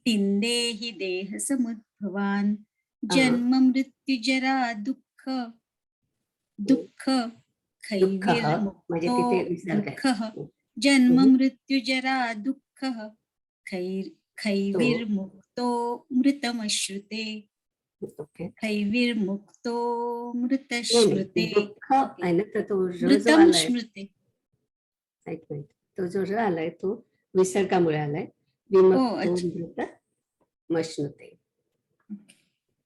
तिंदेहि देह समुद्भवान, जन्म मृत्यू जरा दुःख दुःख खैवीर म्हणजे मुक्तो तिथे विसर्ग दुःख आहे. जन्म मृत्यू जरा दुःख खैवीर मुक्तो मृतमश्रुते. ओके. खैवीर मुक्तो मृतश्रुते. दुःख आहे ना, तर तो र जो मृतम आलाय, स्मृते. एक मिनिट, तो जो र आलाय तो विसर्गामुळे आलाय. विमुक्तो अच्छा. मृत मश्नुते.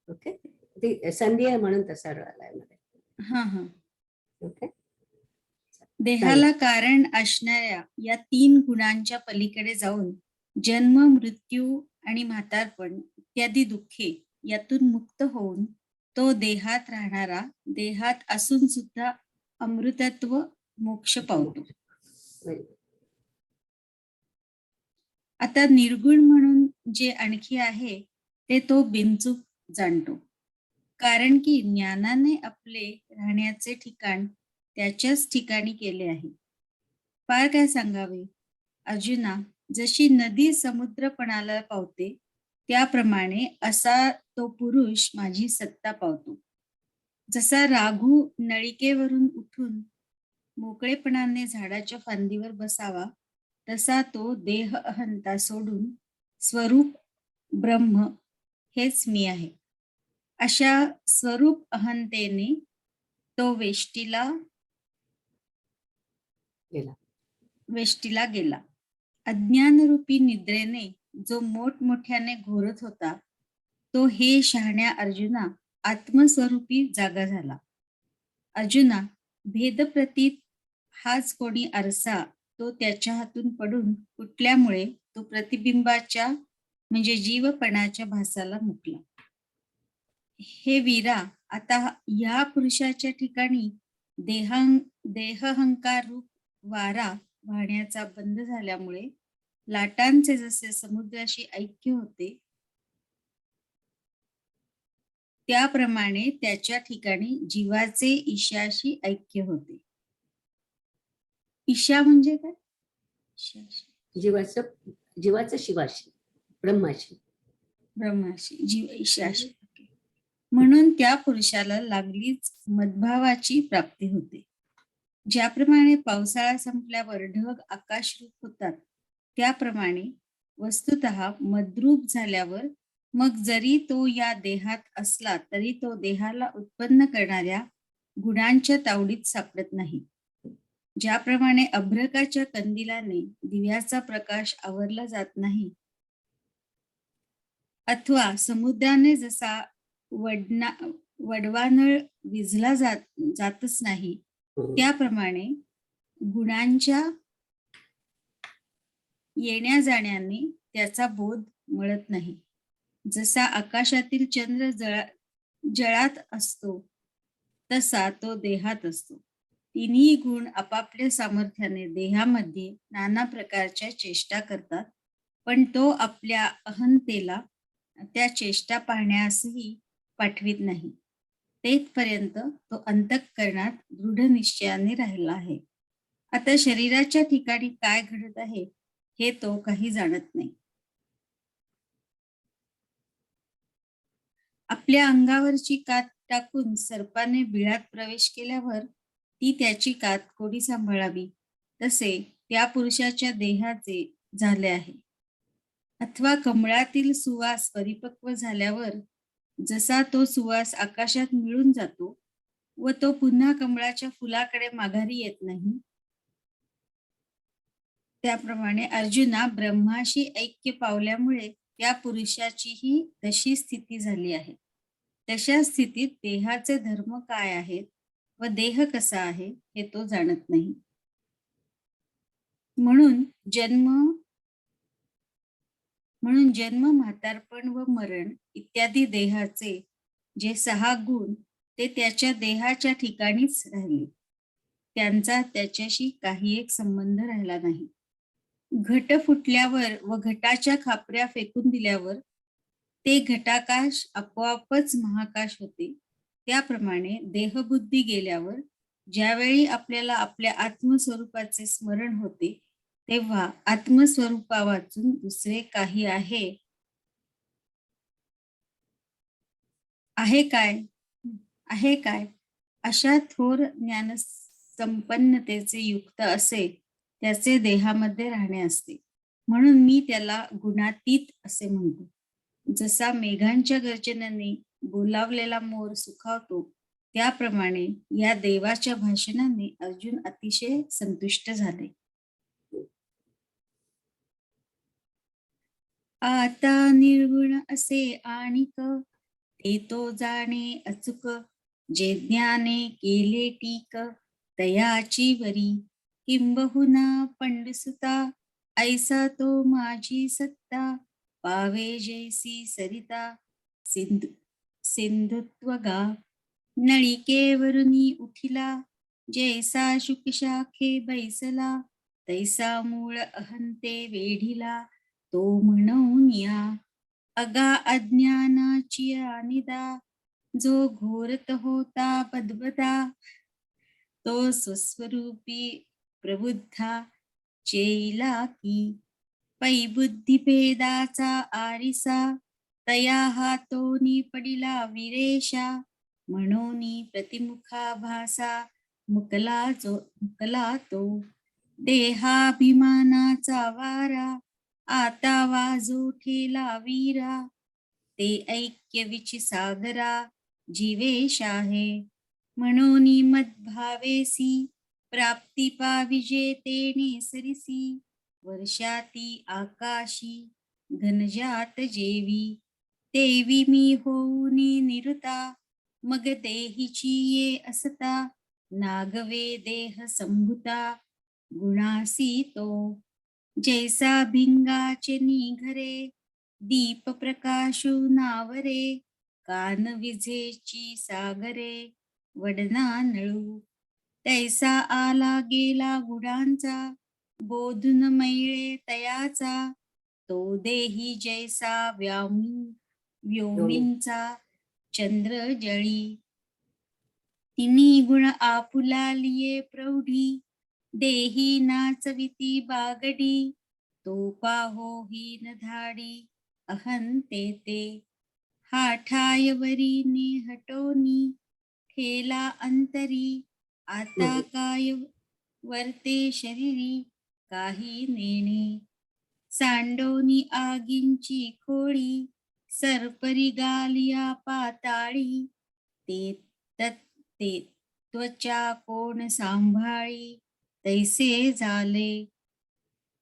ओके, ती संधी आहे म्हणून तसा र आलाय मध्ये. हा हा. ओके. देहाला कारण असणाऱ्या या 3 गुणांच्या पलीकडे जाऊन जन्म, मृत्यू आणि म्हातारपण इत्यादी दुःखे यातून मुक्त होऊन तो देहात राहणारा, देहात असून सुद्धा अमृतत्व मोक्ष पावतो. आता निर्गुण म्हणून जे आणखी आहे ते तो बिनचूक जाणतो, कारण की ज्ञानाने आपले राहण्याचे ठिकाण त्याच्याच ठिकाणी केले आहे. फार काय सांगावे. अर्जुना, जशी नदी समुद्रपणाला पावते त्याप्रमाणे असा तो पुरुष माझी सत्ता पावतो. जसा राघू नळिकेवरून उठून मोकळेपणाने झाडाच्या फांदीवर बसावा, तसा तो देह अहंता सोडून स्वरूप ब्रह्म हेच मी आहे अशा स्वरूप अहंतेने तो वेष्टीला गेला. अज्ञानरूपी निद्रेने जो मोठमोठ्याने घोरत होता तो हे शहाण्या अर्जुना आत्मस्वरूपी जागा झाला. अर्जुना, भेदप्रतीत हाच कोणी आरसा तो त्याच्या हातून पडून फुटल्यामुळे तो प्रतिबिंबाच्या म्हणजे जीवपणाच्या भासाला मुकला. हे वीरा, आता या पुरुषाच्या ठिकाणी देहहंकार रूप वारा वाहण्याचा बंद झाल्यामुळे लाटांचे जसे समुद्राशी ऐक्य होते त्याप्रमाणे त्याच्या ठिकाणी जीवाचे ईशाशी ऐक्य होते. ईशा म्हणजे काय? जीवाचं शिवाशी, ब्रह्माशी. ब्रह्माशी, जीव ईशाशी. म्हणून त्या पुरुषाला लागलीच मद्भावाची प्राप्ती होते. ज्याप्रमाणे पावसाळा संपल्यावर ढग आकाशरूप होतात त्याप्रमाणे वस्तुतः मद्रूप झाल्यावर मग जरी तो या देहात असला तरी तो देहाला उत्पन्न करणाऱ्या गुणांच्या तावडीत सापडत नाही. ज्याप्रमाणे अभ्रकाच्या कंदिलाने दिव्याचा प्रकाश आवरला जात नाही, अथवा समुद्राने जसा वडवानळ विझला जातच नाही, त्याप्रमाणे गुणांच्या येण्या जाण्याने त्याचा बोध मिळत नाही. जसा आकाशातील चंद्र जळात असतो तसा तो देहात असतो. तिन्ही गुण आपापल्या सामर्थ्याने देहामध्ये नाना प्रकारच्या चेष्टा करतात, पण तो आपल्या अहंतेला त्या चेष्टा पाहण्यासही पाठवित नाही. तेथपर्यंत तो अंतःकरणात दृढ निश्चयाने राहिला आहे. आता शरीराच्या ठिकाणी काय घडत आहे हे तो काही जाणत नाही. आपल्या अंगावरची कात टाकून सर्पाने बिळात प्रवेश केल्यावर ती त्याची कात कोणी सांभाळावी, तसे त्या पुरुषाच्या देहाचे झाले आहे. अथवा कमळातील सुवास परिपक्व झाल्यावर जसा तो सुवास आकाशात मिळून जातो व तो पुन्हा कमळाच्या फुलाकडे माघारी येत नाही, त्याप्रमाणे अर्जुना ब्रह्माशी ऐक्य पावल्यामुळे त्या पुरुषाचीही तशी स्थिती झाली आहे. तशा स्थितीत देहाचे धर्म काय आहेत व देह कसा आहे हे तो जाणत नाही. म्हणून जन्म, म्हातारपण व मरण इत्यादी देहाचे जे 6 गुण ते त्याच्या देहाच्या ठिकाणीच राहिले. त्यांचा त्याच्याशी काही एक संबंध राहिला नाही. घट फुटल्यावर व घटाच्या खापऱ्या फेकून दिल्यावर ते घटाकाश आपोआपच महाकाश होते. त्याप्रमाणे देहबुद्धी गेल्यावर ज्यावेळी आपल्याला आपल्या आत्मस्वरूपाचे स्मरण होते तेव्हा आत्मस्वरूपा वाचून दुसरे काही आहे काय अशा थोर ज्ञानसंपन्नतेचे युक्त असे त्याचे देहामध्ये राहणे असते. म्हणून मी त्याला गुणातीत असे म्हणतो. जसा मेघांच्या गर्जनेने बोलावलेला मोर सुखावतो, त्याप्रमाणे या देवाच्या भाषणाने अर्जुन अतिशय संतुष्ट झाले. आता निर्गुण असे आणिक ते तो जाणे अचूक, जे ज्ञाने केले टीक तयाची वरी, किंबहुना पंडसुता ऐसा तो माझी सत्ता, पावे जैसी सरिता सिंधुत्वगा, नळिकेवरुनी उठिला जैसा शुकशाखे बैसला, तैसा मूळ अहंते वेढिला तो म्हणून या, अगा अज्ञानाची निदा, जो घोरत होता बदबदा, तो स्वस्वरूपी प्रबुद्धा चेला की, पै बुद्धिभेदाचा आरिसा, तया हातोनी पडिला विरेशा, म्हणून प्रतिमुखा भासा मुकला तो, देहाभिमानाचा वारा आता वाजो ठेला वीरा, ते ऐक्य विची सागरा जीवेश आहे, म्हणून मद्भावेसी प्राप्ती पाविजे तेने सरिसी, वर्षाती आकाशी घनजात जेवी, देवी मी होऊनी निरुता, मग देहीची ये असता, नागवे देह संभूता गुणासी तो, जैसा भिंगाचे निघरे दीप प्रकाशू नावरे, कान विझेची सागरे वडना नळू, तैसा आला गेला गुणांचा बोधून मैळे तयाचा, तो देही जैसा व्योमींचा चंद्र जळी, तिन्ही गुण आपुला लिये प्रौढी, देही नाचविती बागडी, तो पाहो हीन धाडी अहंते ते, हा ठायवरी ने हटोनी ठेला अंतरी, आता काय वर्ते शरीरी काही नेणे, सांडोनी आगींची खोळी सरपरी गालिया पाताळी, ते त्वचा कोण सांभाळी, तैसे झाले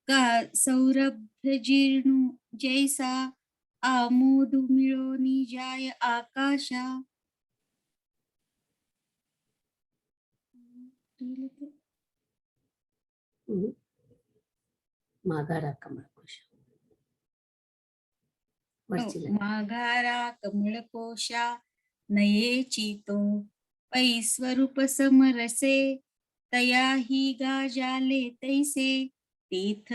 का सौरभ्य जीर्णू जैसा, आमोद मिळोनी जाय आकाशा. मागारा कमळकोश. वरची line. माघारा कमळकोशा नयेची तो पै स्वरूप समरसे तयाही गाजाले तैसे तेथ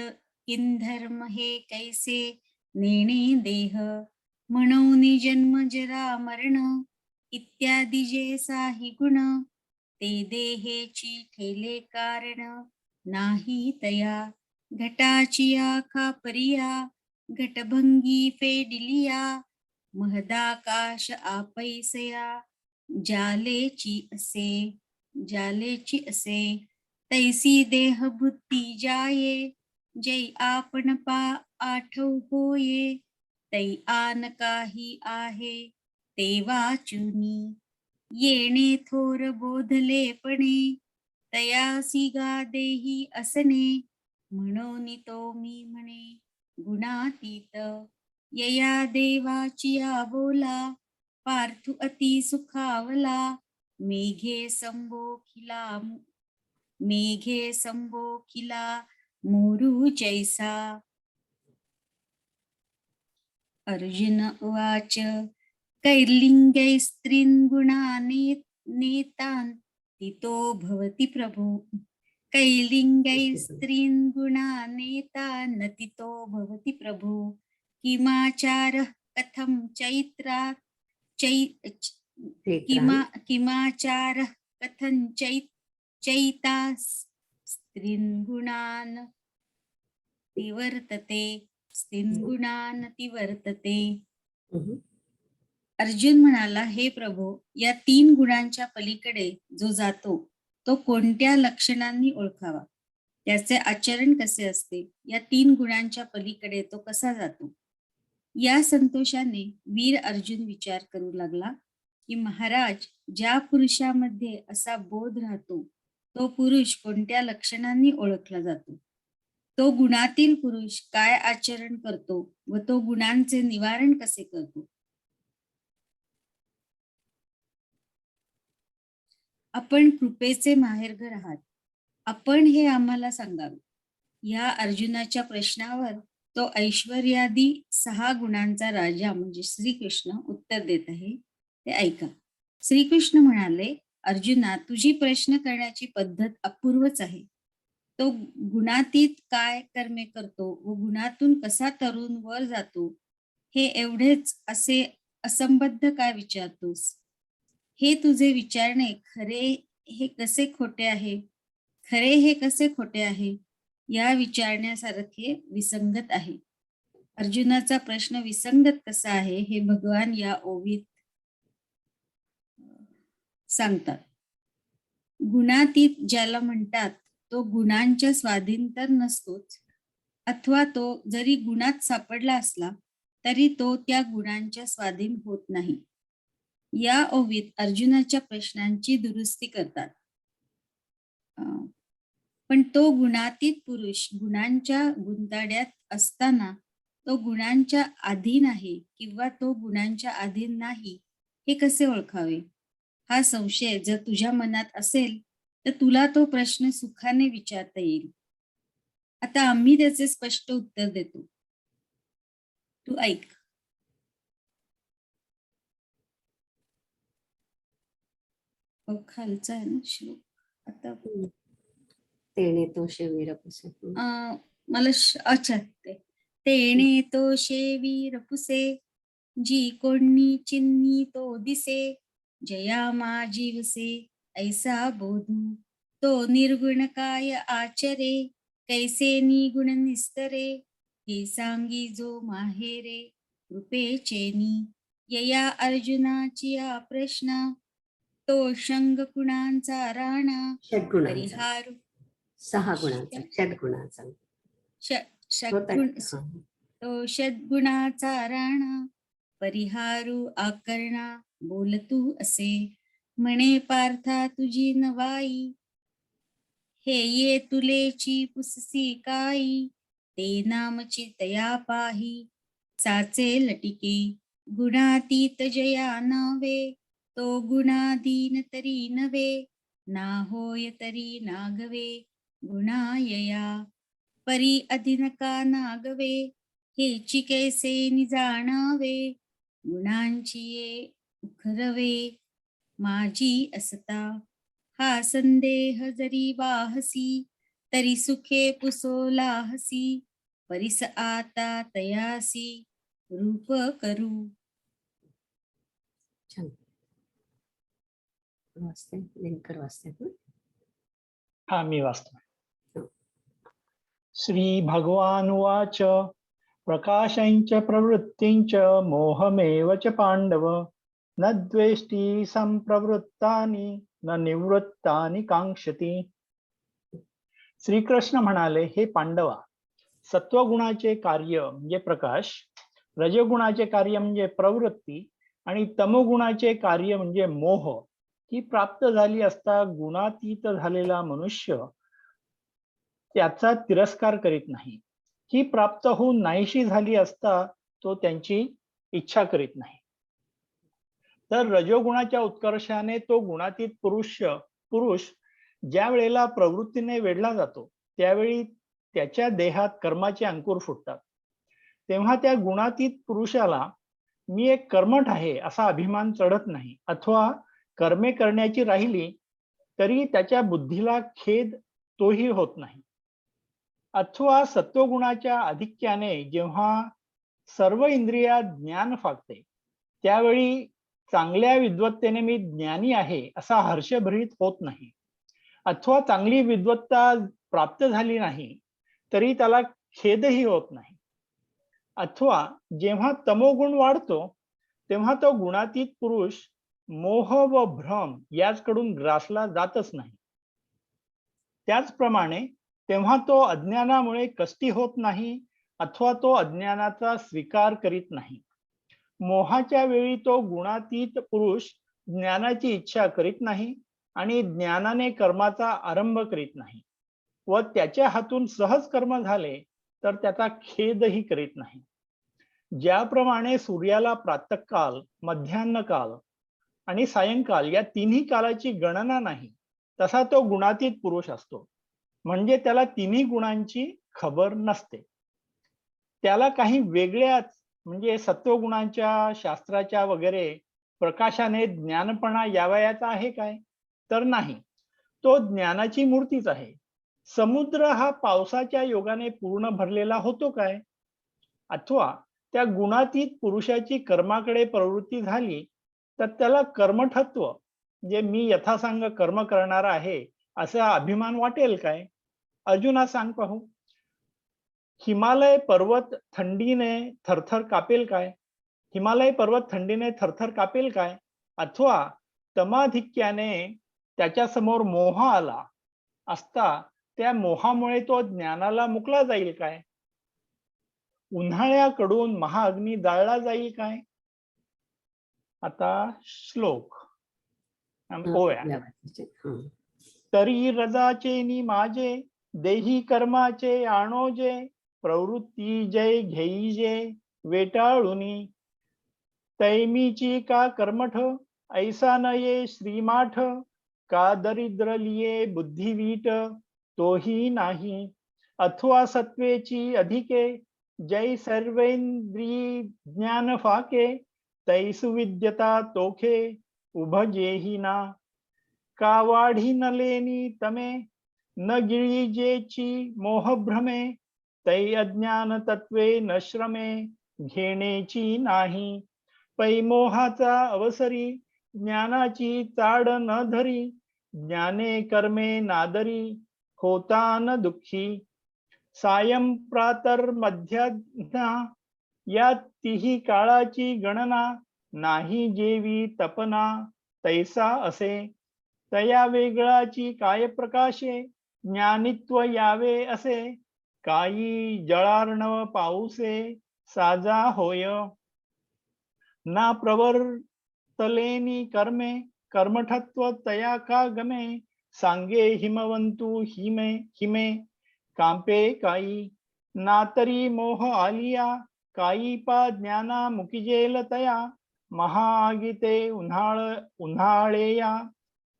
किंधर्म हे कैसे नेणे देह म्हणून जन्म जरा मरण इत्यादी जे साही गुण ते देहेची ठेले कारण नाही तया घटाची आखा परिया घटभंगी फेडिलिया महदाकाश आपैसया जालेची असे तैसी देह बुद्धी जाये जै आपण आठव होये तै आन काही आहे ते वाचुनी येणे थोर बोधलेपणे तयासी गा देही असणे म्हणून तो मी म्हणे गुणातीत यया देवाची बोला पार्थु अति सुखावला मेघे संबोखिला मोरू जैसा. अर्जुन उवाच कैर्लिङ्गै स्त्रीन् गुणानेतान् तितो भवति प्रभु कैर्लिङ्गै स्त्रीन् गुणानेतान् तितो भवति प्रभु किमाचारः कथं किमाचारः कथं चैता स्त्रीन् गुणान् तिवर्तते. अर्जुन म्हणाला, हे प्रभू, या 3 गुणांच्या पलीकडे जो जातो तो कोणत्या लक्षणांनी ओळखावा, त्याचे आचरण कसे असते, या 3 गुणांच्या पलीकडे तो कसा जातो. या संतोषाने वीर अर्जुन विचार करू लागला की महाराज, ज्या पुरुषामध्ये असा बोध राहतो तो पुरुष कोणत्या लक्षणांनी ओळखला जातो, तो गुणातील पुरुष काय आचरण करतो व तो गुणांचे निवारण कसे करतो. आपण कृपेचे माहेरघर आहात, आपण हे आम्हाला सांगावे. या अर्जुनाच्या प्रश्नावर तो ऐश्वर्यादी 6 गुणांचा राजा म्हणजे श्रीकृष्ण उत्तर देत आहे, ते ऐका. श्रीकृष्ण म्हणाले, अर्जुना, तुझी प्रश्न करण्याची पद्धत अपूर्वच आहे. तो गुणातीत काय कर्मे करतो व गुणातून कसा तरुण वर जातो हे एवढेच असे असंबद्ध काय विचारतोस. हे तुझे विचारणे खरे हे कसे खोटे आहे या विचारण्यासारखे विसंगत आहे. अर्जुनाचा प्रश्न विसंगत कसा आहे हे भगवान या ओवीत सांगतात. गुणातीत ज्याला म्हणतात तो गुणांच्या स्वाधीन तर नसतोच, अथवा तो जरी गुणात सापडला असला तरी तो त्या गुणांच्या स्वाधीन होत नाही. या ओवीत अर्जुनाच्या प्रश्नांची दुरुस्ती करतात. पण तो गुणातीत पुरुष गुणांच्या गुंताड्यात असताना तो गुणांच्या अधीन आहे किंवा तो गुणांच्या अधीन नाही हे कसे ओळखावे. हा संशय जर तुझ्या मनात असेल तर तुला तो प्रश्न सुखाने विचारता येईल. आता आम्ही त्याचे स्पष्ट उत्तर देतो, तू ऐक. खालचा आहे ना श्लोक. आता तेणे तोषे वीरपुसे. मला अच्छा तेणे तोषे वीरपुसे जी कोणी चिन्नी तो दिसे जया मा जीवसे ऐसा बोधू तो निर्गुण काय आचरे कैसे निगुण निस्तरे हे सांगी जो माहेरे कृपेचेनी यया अर्जुनाची प्रश्न तो शंग गुणांचा राणा परिहार 6 गुणांचा षड्गुणाचा तो षड्गुणाचा राणा परिहारू आकर्णा बोलतू असे म्हणे पार्था तुझी नवाई हे ये तुलेची पुससी काई ते नामची तया पाही साचे लटिके गुणातीत जया नव्हे तो गुणाधीन तरी नव्हे ना होय तरी नागवे गुणायया परी अधीन का नागवे हेची कैसे निजाणावे, गुणांची ये उखरवे. माझी असता हा संदेह जरी वाहसी, तरी सुखे पुसोला हसी. परिस आता तयासी रूप करू. छान वाचते, दिनकर वाचते. हा मी वाचतो. हो. श्री भगवान उवाच प्रकाशञ्च प्रवृत्तिञ्च मोहमेव च पांडव न द्वेष्टि संप्रवृत्तानि न निवृत्तानि कांक्षति. श्रीकृष्ण म्हणाले, हे पांडवा, सत्वगुणाचे कार्य म्हणजे प्रकाश, रजोगुणाचे कार्य म्हणजे प्रवृत्ती आणि तमोगुणाचे कार्य म्हणजे मोह ही प्राप्त झाली असता गुणातीत झालेला मनुष्य त्याचा तिरस्कार करीत नाही. ही प्राप्त होऊन नाहीशी झाली असता तो त्यांची इच्छा करीत नाही. तर रजोगुणाच्या उत्कर्षाने तो गुणातीत पुरुष ज्या वेळेला प्रवृत्तीने वेढला जातो त्यावेळी त्याच्या देहात कर्माचे अंकुर फुटतात. तेव्हा त्या गुणातीत पुरुषाला मी एक कर्मठ आहे असा अभिमान चढत नाही, अथवा कर्मे करण्याची राहिली तरी त्याच्या बुद्धीला खेद तोही होत नाही. अथवा सत्वगुणाच्या अधिक्याने जेव्हा सर्व इंद्रियात ज्ञान फाकते त्यावेळी चांगल्या विद्वत्तेने मी ज्ञानी आहे असा हर्षभरीत होत नाही. अथवा चांगली विद्वत्ता प्राप्त झाली नाही तरी त्याला खेदही होत नाही. अथवा जेव्हा तमोगुण वाढतो तेव्हा तो गुणातीत पुरुष मोह व भ्रम याचकडून ग्रासला जातच नाही. त्याचप्रमाणे तेव्हा तो अज्ञानामुळे कष्टी होत नाही अथवा तो अज्ञानाचा स्वीकार करीत नाही. मोहाच्या वेळी तो गुणातीत पुरुष ज्ञानाची इच्छा करीत नाही आणि ज्ञानाने कर्माचा आरंभ करीत नाही व त्याच्या हातून सहज कर्म झाले तर त्याचा खेदही करीत नाही. ज्याप्रमाणे सूर्याला प्रातःकाल, मध्यान्हकाल आणि सायंकाल या तिन्ही कालाची गणना नाही तसा तो गुणातीत पुरुष असतो. म्हणजे त्याला तिन्ही गुणांची खबर नसते. त्याला काही वेगळ्याच म्हणजे सत्वगुणांच्या, शास्त्राच्या वगैरे प्रकाशाने ज्ञानपणा यावयाचा आहे काय? तर नाही. तो ज्ञानाची मूर्तीच आहे. समुद्र हा पावसाच्या योगाने पूर्ण भरलेला होतो काय? अथवा त्या गुणातीत पुरुषाची कर्माकडे प्रवृत्ती झाली तर त्याला कर्मठत्व म्हणजे मी यथासांग कर्म करणारा आहे असा अभिमान वाटेल काय? अर्जुना सांग पाहू. हिमालय पर्वत थंडीने थरथर कापेल काय? हिमालय पर्वत थंडीने थरथर कापेल काय? अथवा तमाधिक्याने त्याच्या समोर मोह आला असता त्या मोहामुळे तो ज्ञानाला मुकला जाईल काय? उन्हाळ्याकडून महाअग्नी जाळला जाईल काय? आता श्लोक ओव्या. तरी रजाचे नि माझे देही कर्माचे आणोजे प्रवृत्ती जय घेईजे वेटाळुनी तैमीची का कर्मठ ऐसा नये श्रीमाठ का दरिद्र लिये बुद्धिवीट तोही नाही अथवा सत्वेची अधिके जय सर्वेंद्रिय ज्ञान फाके तै सुविद्यता तोखे उभजेही ना का वाढी न लेनी तमे न गिळीजेची मोहभ्रमे तै अज्ञान तत्वे न श्रमे घेणेची नाही पै मोहाचा अवसरी ज्ञानाची चाड न धरी ज्ञाने कर्मे नादरी होता न दुःखी सायं प्रातर मध्यान्हा या तिही काळाची गणना नाही जेवी तपना तैसा असे तया वेगळाची काय प्रकाशे ज्ञानित्व यावे असे काही जळार्णव पाऊसे साजा होय ना प्रवर्तलेनी कर्मे कर्मठत्व तया का गमे सांगे हिमवंतू हिमे कांपे काई ना तरी मोह आलिया काई पा ज्ञाना मुकिजेल तया महागिते उन्हाळेया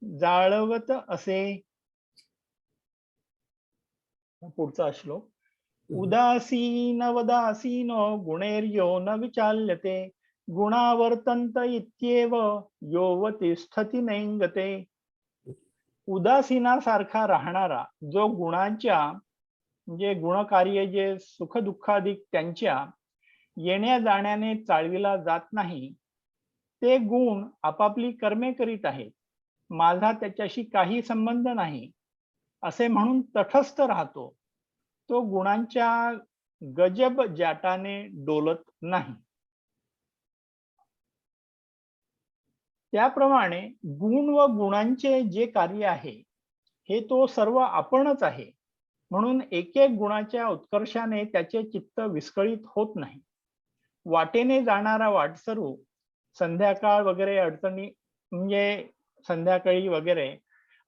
जाळवत असे. पुढचा श्लोक. उदासीनवदासीनो गुणैर्यो न विचाल्यते गुणावर्तन्त इत्येव यो तिष्ठति नैंगते. उदासीनासारखा राहणारा जो गुणांच्या म्हणजे गुणकार्य जे सुखदुःखाधिक त्यांच्या येण्या जाण्याने चालविला जात नाही, ते गुण आपापली कर्मे करीत आहेत, माझा त्याच्याशी काही संबंध नाही असे म्हणून तटस्थ राहतो, तो गुणांच्या गजब जाटाने डोलत नाही. त्याप्रमाणे गुण व गुणांचे जे कार्य आहे हे तो सर्व आपणच आहे, म्हणून एक एक गुणाच्या उत्कर्षाने त्याचे चित्त विस्कळीत होत नाही. वाटेने जाणारा वाटसरू संध्याकाळ वगैरे अडचणी म्हणजे संध्याकाळी वगैरे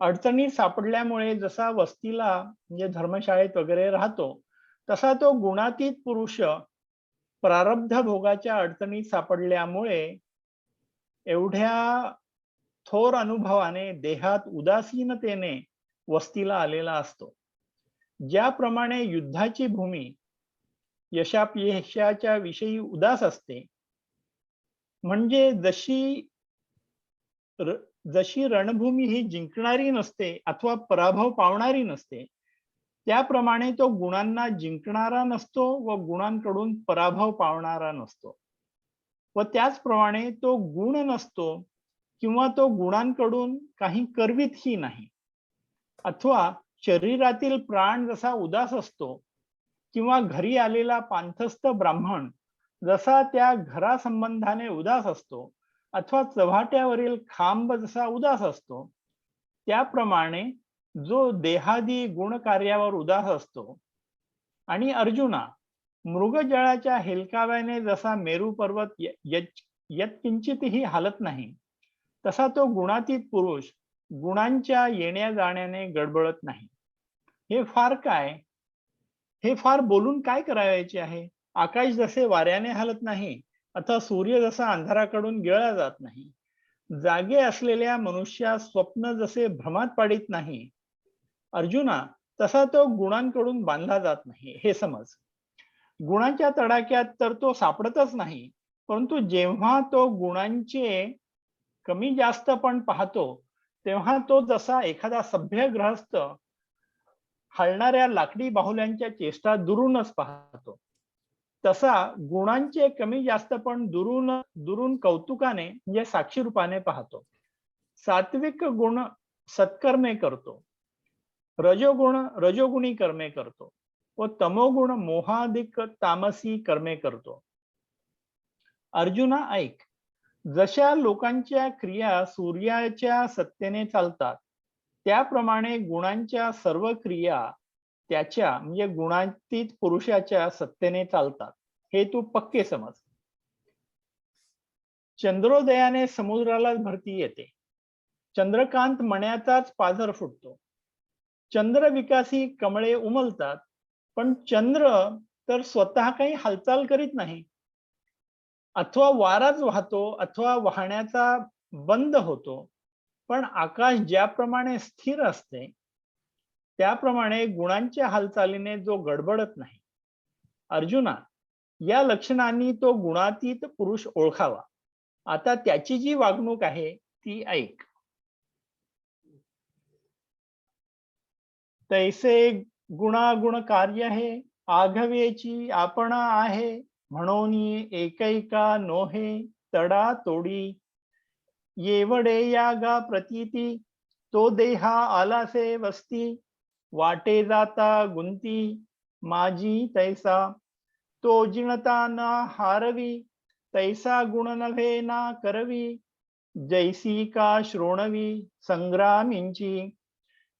अडचणीत सापडल्यामुळे जसा वस्तीला म्हणजे धर्मशाळेत वगैरे राहतो, तसा तो गुणातीत पुरुष प्रारब्ध भोगाच्या अडचणीत सापडल्यामुळे एवढ्या थोर अनुभवाने देहात उदासीनतेने वस्तीला आलेला असतो. ज्याप्रमाणे युद्धाची भूमी यशापयशाच्या विषयी उदास असते, म्हणजे जशी रणभूमी ही जिंकणारी नसते अथवा पराभव पावणारी नसते, त्याप्रमाणे तो गुणांना जिंकणारा नसतो व गुणांकडून पराभव पावणारा नसतो. व त्याचप्रमाणे तो गुण नसतो किंवा तो गुणांकडून काही करवीतही नाही. अथवा शरीरातील प्राण जसा उदास असतो किंवा घरी आलेला पांथस्थ ब्राह्मण जसा त्या घरासंबंधाने उदास असतो अथवा चव्हाट्यावरील खांब जसा उदास असतो, त्याप्रमाणे जो देहादी गुणकार्यावर उदास असतो आणि अर्जुना मृगजळाच्या हेलकाव्याने जसा मेरू पर्वत यत्किंचितही हालत नाही, तसा तो गुणातीत पुरुष गुणांच्या येण्या जाण्याने गडबडत नाही. हे फार बोलून काय करायचे आहे? आकाश जसे वाऱ्याने हलत नाही अथवा सूर्य जसा अंधाराकडून गिळला जात नाही, जागे असलेल्या मनुष्यास स्वप्न जसे भ्रमात पाडित नाही, अर्जुना तसा तो गुणांकडून बांधला जात नाही, हे समज. गुणांच्या तडाख्यात तर तो सापडतच नाही, परंतु जेव्हा तो गुणांचे कमी जास्त पण पाहतो, तेव्हा तो जसा एखादा सभ्य गृहस्थ हलणाऱ्या लाकडी बाहुल्यांच्या चेष्टा दुरूनच पाहतो, तसा गुणांचे कमी जास्त पण दुरून कौतुकाने म्हणजे साक्षी रूपाने पाहतो. सात्विक गुण सत्कर्मे करतो, रजोगुणी कर्मे करतो व तमोगुण मोहाधिक तामसी कर्मे करतो. अर्जुना ऐक, जशा लोकांच्या क्रिया सूर्याच्या सत्तेने चालतात, त्याप्रमाणे गुणांच्या सर्व क्रिया त्याच्या म्हणजे गुणातीत पुरुषाच्या सत्तेने चालतात, हे तू पक्के समज. चंद्रोदयाने समुद्राला भरती येते, चंद्रकांत मण्याचाच पाझर फुटतो, चंद्र विकासी कमळे उमलतात, पण चंद्र तर स्वतः काही हालचाल करीत नाही. अथवा वाराच वाहतो अथवा वाहण्याचा बंद होतो, पण आकाश ज्याप्रमाणे स्थिर असते त्याप्रमाणे गुणांच्या हालचालीने जो गडबडत नाही. अर्जुना, या लक्षणांनी तो गुणातीत पुरुष ओळखावा. आता त्याची जी वागणूक आहे ती ऐक. तैसे गुणागुण कार्य हे आघवेची आपणा आहे, म्हणून एकैका नोहे तडा तोडी. येवडे यागा प्रतीती तो देहा आलासे वस्ती, वाटे जाता गुंती माझी तैसा. तो जिणता ना हारवी, तैसा गुण नव्हे ना करवी. जैसी का श्रोणवी संग्रामींची,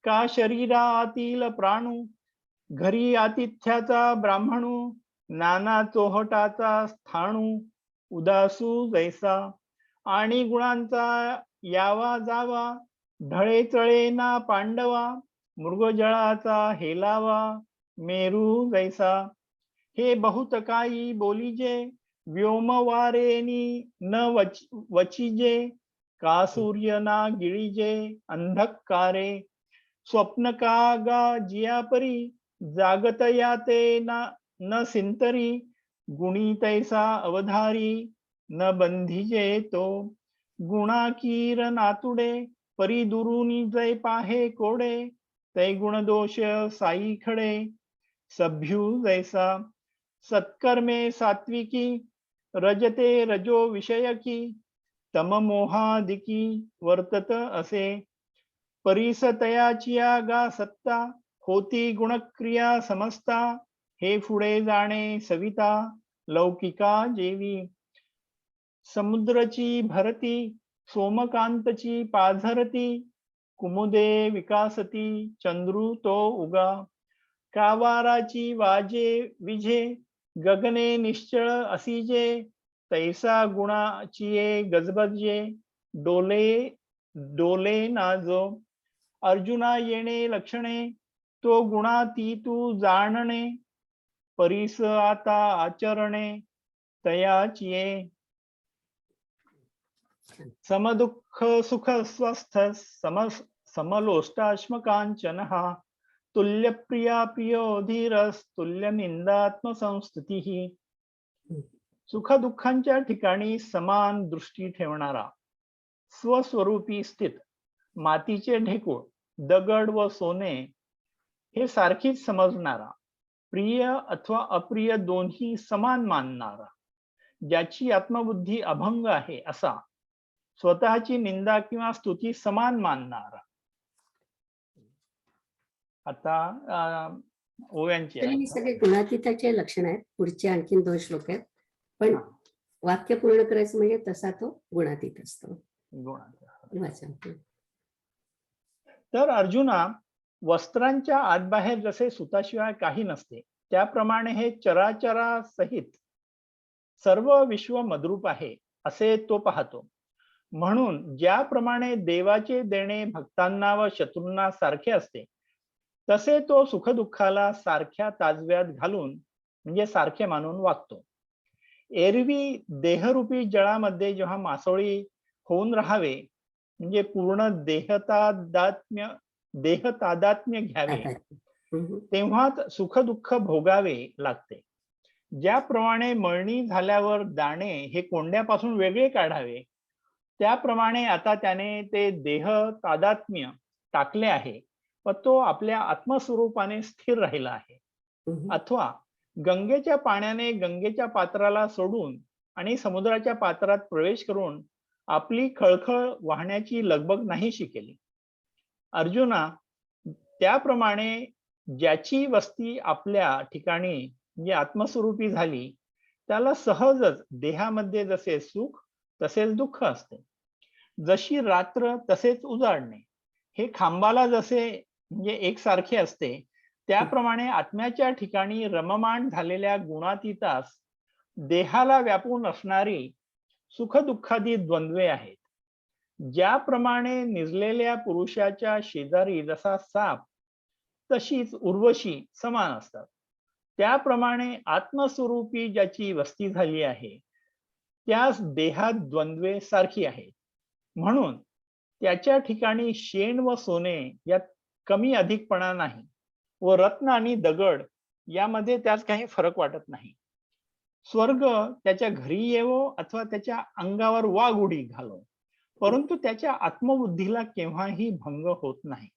का शरीरा आतील प्राणू. घरी आतिथ्याचा ब्राह्मणू, नाना चोहटाचा स्थाणू. उदासू जैसा आणि गुणांचा यावा जावा, ढळे चळे ना पांडवा. मृगजळाचा हेलावा मेरू जैसा. हे बहुत काही बोलीजे, व्योमवारेनी न वचिजे. का सूर्य ना गिळीजे अंधकारे. स्वप्न का गा जियापरी, जागतया ते न सिंतरी, गुणी तैसा अवधारी, न बंधिजे तो. गुणाकीर नातुडे, परी दुरुनी जै पाहे कोडे, तै गुण दोष साई खडे. सभ्यू जैसा सत्कर्मे सात्विकी, रजते रजो विषयकी, तम मोहादिकी वर्तत असे. परिसतयाचिया गा सत्ता, होती गुणक्रिया समजता, हे पुढे जाणे सविता, लौकिका जेवी. समुद्रची भरती, सोमकांतची पाझरती, कुमुदे विकासती, चंद्रू तो उगा. कावाराची वाजे विझे, गगने निश्चळ असिजे, तैसा गुणाची गजबजे, डोले डोले नाजो. अर्जुना येणे लक्षणे, तो गुणातीतू जाणणे, परीस आता आचरणे, तयाचिये. समदुःख सुख स्वस्थ समलोष्टाश्मकांचनः, तुल्यप्रिया प्रियो धीरस, तुल्य निंदात्म संस्तुती. सुख दुःखांच्या ठिकाणी समान दृष्टी ठेवणारा, स्वस्वरूपी स्थित, मातीचे ढेकूळ, दगड व सोने हे सारखीच समजणारा, प्रिय अथवा अप्रिय दोन्ही समान मानणारा, ज्याची आत्मबुद्धी अभंग आहे असा, स्वतःची निंदा किंवा स्तुती समान मानणारा. आता ओव्यांची तरी आहे. हे सगळे गुणातीताचे लक्षण आहेत. पुढचे आणखीन 2 श्लोक आहेत, पण वाक्य पूर्ण करायचं म्हणजे तसा तो गुणातीत असतो. गुणातीत. वाचा. तर अर्जुना, वस्त्रांच्या आतबाहेर जसे सुताशिवाय काही नसते, त्याप्रमाणे हे चराचरासहित सर्व विश्व मद्रूप आहे असे तो पाहतो. म्हणून ज्याप्रमाणे देवाचे देणे भक्तांना व शत्रूंना सारखे असते, तसे तो सुखदुःखाला सारख्या ताजव्यात घालून म्हणजे सारखे मानून वागतो. एरवी देहरूपी जळामध्ये जेव्हा मासोळी होऊन राहावे, म्हणजे पूर्ण देहतादात्म्य घ्यावे, तेव्हाच सुख दुःख भोगावे लागते. ज्याप्रमाणे मळणी झाल्यावर दाणे हे कोंड्यापासून वेगळे काढावे, त्याप्रमाणे आता त्याने ते देह तादात्म्य टाकले आहे व तो आपल्या आत्मस्वरूपाने स्थिर राहिला आहे. अथवा गंगेच्या पाण्याने गंगेच्या पात्राला सोडून आणि समुद्राच्या पात्रात प्रवेश करून आपली खळखळ वाहण्याची लगबग नाहीशी केली. अर्जुना, त्याप्रमाणे ज्याची वस्ती आपल्या ठिकाणी म्हणजे आत्मस्वरूपी झाली, त्याला सहजच देहामध्ये जसे सुख तसेच दुःख असते. जशी रात्र तसेच उजाडणे हे खांबाला जसे म्हणजे एकसारखे असते, त्याप्रमाणे आत्म्याच्या ठिकाणी रममाण झालेल्या गुणातीतास देहाला व्यापून असणारी सुख दुःखादी द्वंद्वे आहेत. ज्याप्रमाणे निजलेल्या पुरुषाच्या शेजारी जसा साप तशीच उर्वशी समान असतात, त्याप्रमाणे आत्मस्वरूपी ज्याची वस्ती झाली आहे, त्यास देहात द्वंद्वे सारखी आहेत. म्हणून त्याच्या ठिकाणी शेण व सोने यात कमी अधिकपणा नाही व रत्न आणि दगड यामध्ये त्यास काही फरक वाटत नाही. स्वर्ग त्याच्या घरी येवो अथवा त्याच्या अंगावर वाघ उडी घालो, परंतु त्याच्या आत्मबुद्धीला केव्हाही भंग होत नाही.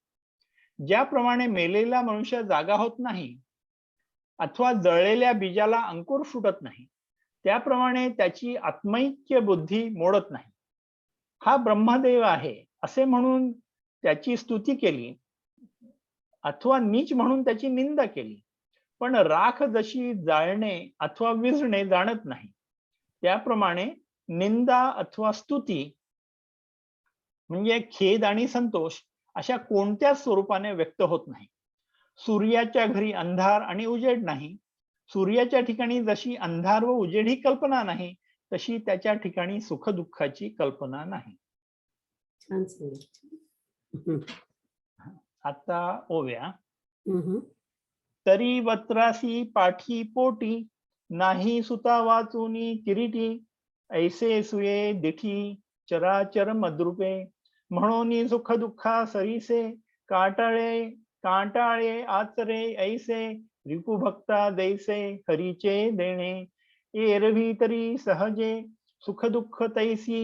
ज्याप्रमाणे मेलेला मनुष्य जागा होत नाही अथवा जळलेल्या बीजाला अंकुर फुटत नाही, त्याप्रमाणे त्याची आत्मैक्य बुद्धी मोडत नाही. हा ब्रह्मदेव आहे असे म्हणून त्याची स्तुती केली अथवा नीच म्हणून त्याची निंदा केली, पण राख जशी जाळणे अथवा विझणे जाणत नाही, त्याप्रमाणे निंदा अथवा स्तुती म्हणजे खेद आणि संतोष अशा कोणत्याच स्वरूपाने व्यक्त होत नाही. सूर्याच्या घरी अंधार आणि उजेड नाही. सूर्याच्या ठिकाणी जशी अंधार व उजेड ही कल्पना नाही, तशी त्याच्या ठिकाणी सुख दुःखाची कल्पना नाही. छान सांगितलं. आता ओव्या. तरी वत्रासी पाठी पोटी, नाही सुता वाचुनी किरीटी, ऐसे सुये दिठी चराचर मद्रुपे, म्हणून सुख दुःखा सरीसे, काटाळे कांटाळे आचरे ऐसे रिपुभक्ता दैसे हरीचे देणे एरवी तरी सहजे सुख दुःख तैसी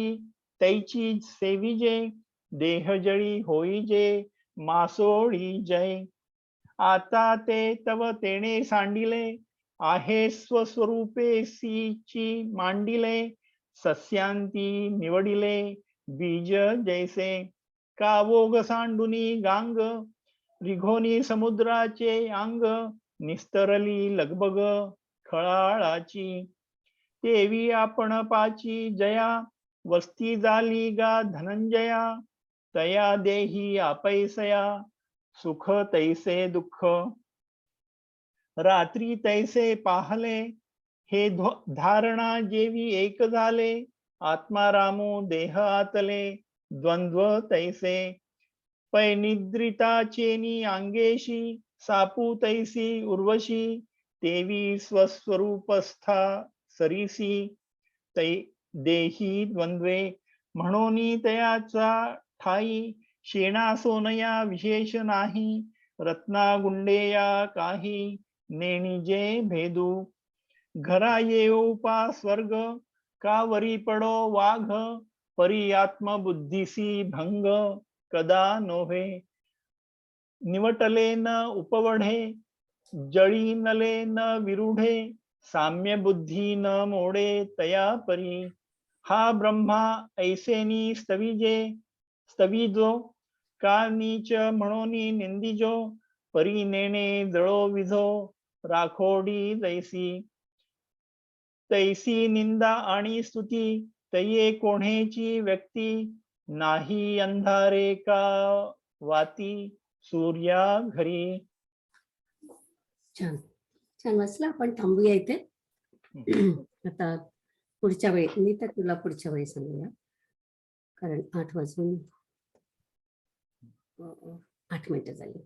तैची सेविजे देह जळी होईजे मासोळी जय आता ते तव तेणे सांडिले आहे स्वस्वरूपेसीची मांडिले सस्यांती निवडिले बीज जैसे कावोग सांडुनी गांग रिघोनी समुद्राचे अंग निस्तरली लगबग खळाळाची तेवी आपण पाची जया वस्ती झाली गा धनंजया तया देही आपैसया सुख तैसे दुःख रात्री तैसे पाहले हे धारणा जेवी एक झाले आत्मा रामू देह आतले द्वंद्व तैसे पैनिद्रिताचेनी अंगेशी सापू तैसी उर्वशी तेवी स्वस्वरूपस्था सरीसी तै देही द्वंद्वे म्हणोनी तयाचा ठाई शेणा सोनया विशेष नाही रत्ना गुंडेया काही नेणिजे भेदू घरा येऊ पा स्वर्ग का वरी पडो वाघ परी आत्मबुद्धीसी भंग कदा नोहे निवटले न उपवढे जळी नले न विरुढे साम्य बुद्धी न मोडे तया परी हा ब्रह्मा ऐसेनी स्तविजो का नीच म्हणोनी निंदिजो परी नेणे जळो विझो राखोडी तैसी निंदा आणि स्तुती तये कोणेची व्यक्ती नाही अंधारे का वाती सूर्या घरी. छान छान वाचलं. आपण थांबूया इथे. आता पुढच्या वेळी मी तर तुला पुढच्या वेळी सांगूया, कारण 8 वाजून 8 मिनिटं झाली.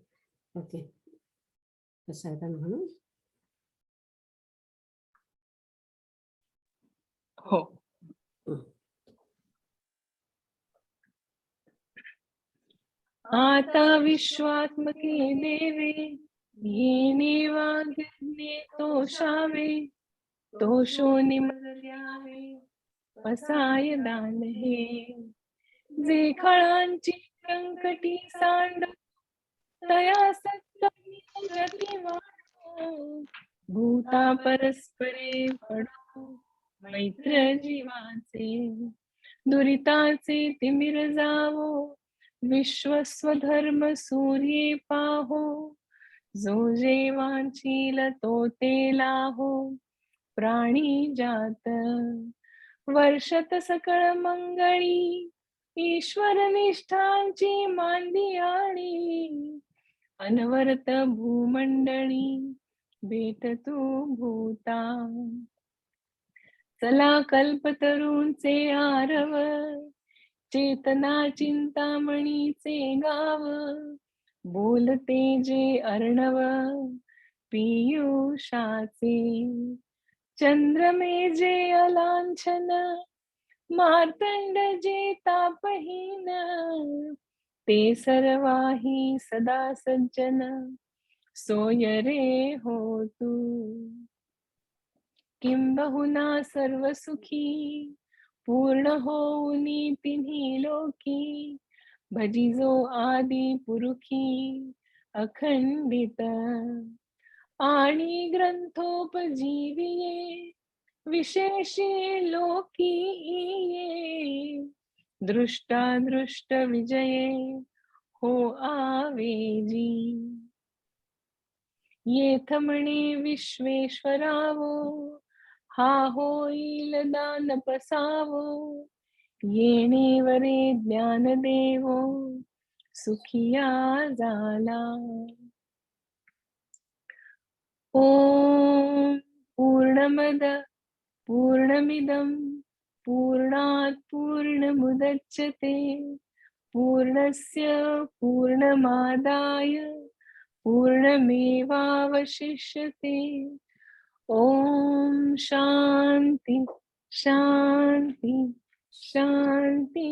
ओके, प्रसारण म्हणून हो. आता विश्वात्मके देवे येणे वाग्यज्ञे तोषावे तोषो निमर्यावे पसाय दान हे जे खळांची कंकटी सांड तया सत्य भूता परस्परे पडो मैत्र जीवाचे दुरिताचे तिमिर जावो विश्वस्वधर्म सूर्ये पाहो जो जे वांछील तो ते लाहो प्राणी जात वर्षत सकळ मंगळी ईश्वर निष्ठांची मांदियाळी अनवरत भूमंडळी भेट तू भूता चला कल्पतरूंचे आरव चेतना चिंतामणीचे गाव बोलते जे अर्णव पियुषाचे चंद्रमे जे अलांछन मार्तंड जे तापहीन ते सर्वाही सदा सज्जन सोय रे हो तू किंबहुना सर्व सुखी पूर्ण होऊनी तिन्ही लोकी भजिजो आदि पुरुखी अखंडित आणि ग्रंथोपजीविये विशेषी लोकी ये दृष्टादृष्ट विजये हो आवेजी येथ म्हणे विश्वेश्वरावो हा होईल दान पसावो येणे वरे ज्ञान देवो सुखिया झाला. ओम पूर्णमद पूर्णमिदं पूर्णात् पूर्णमुदच्यते पूर्णस्य पूर्णमादाय पूर्णमेवावशिष्यते. ओम शांति शांति शांति.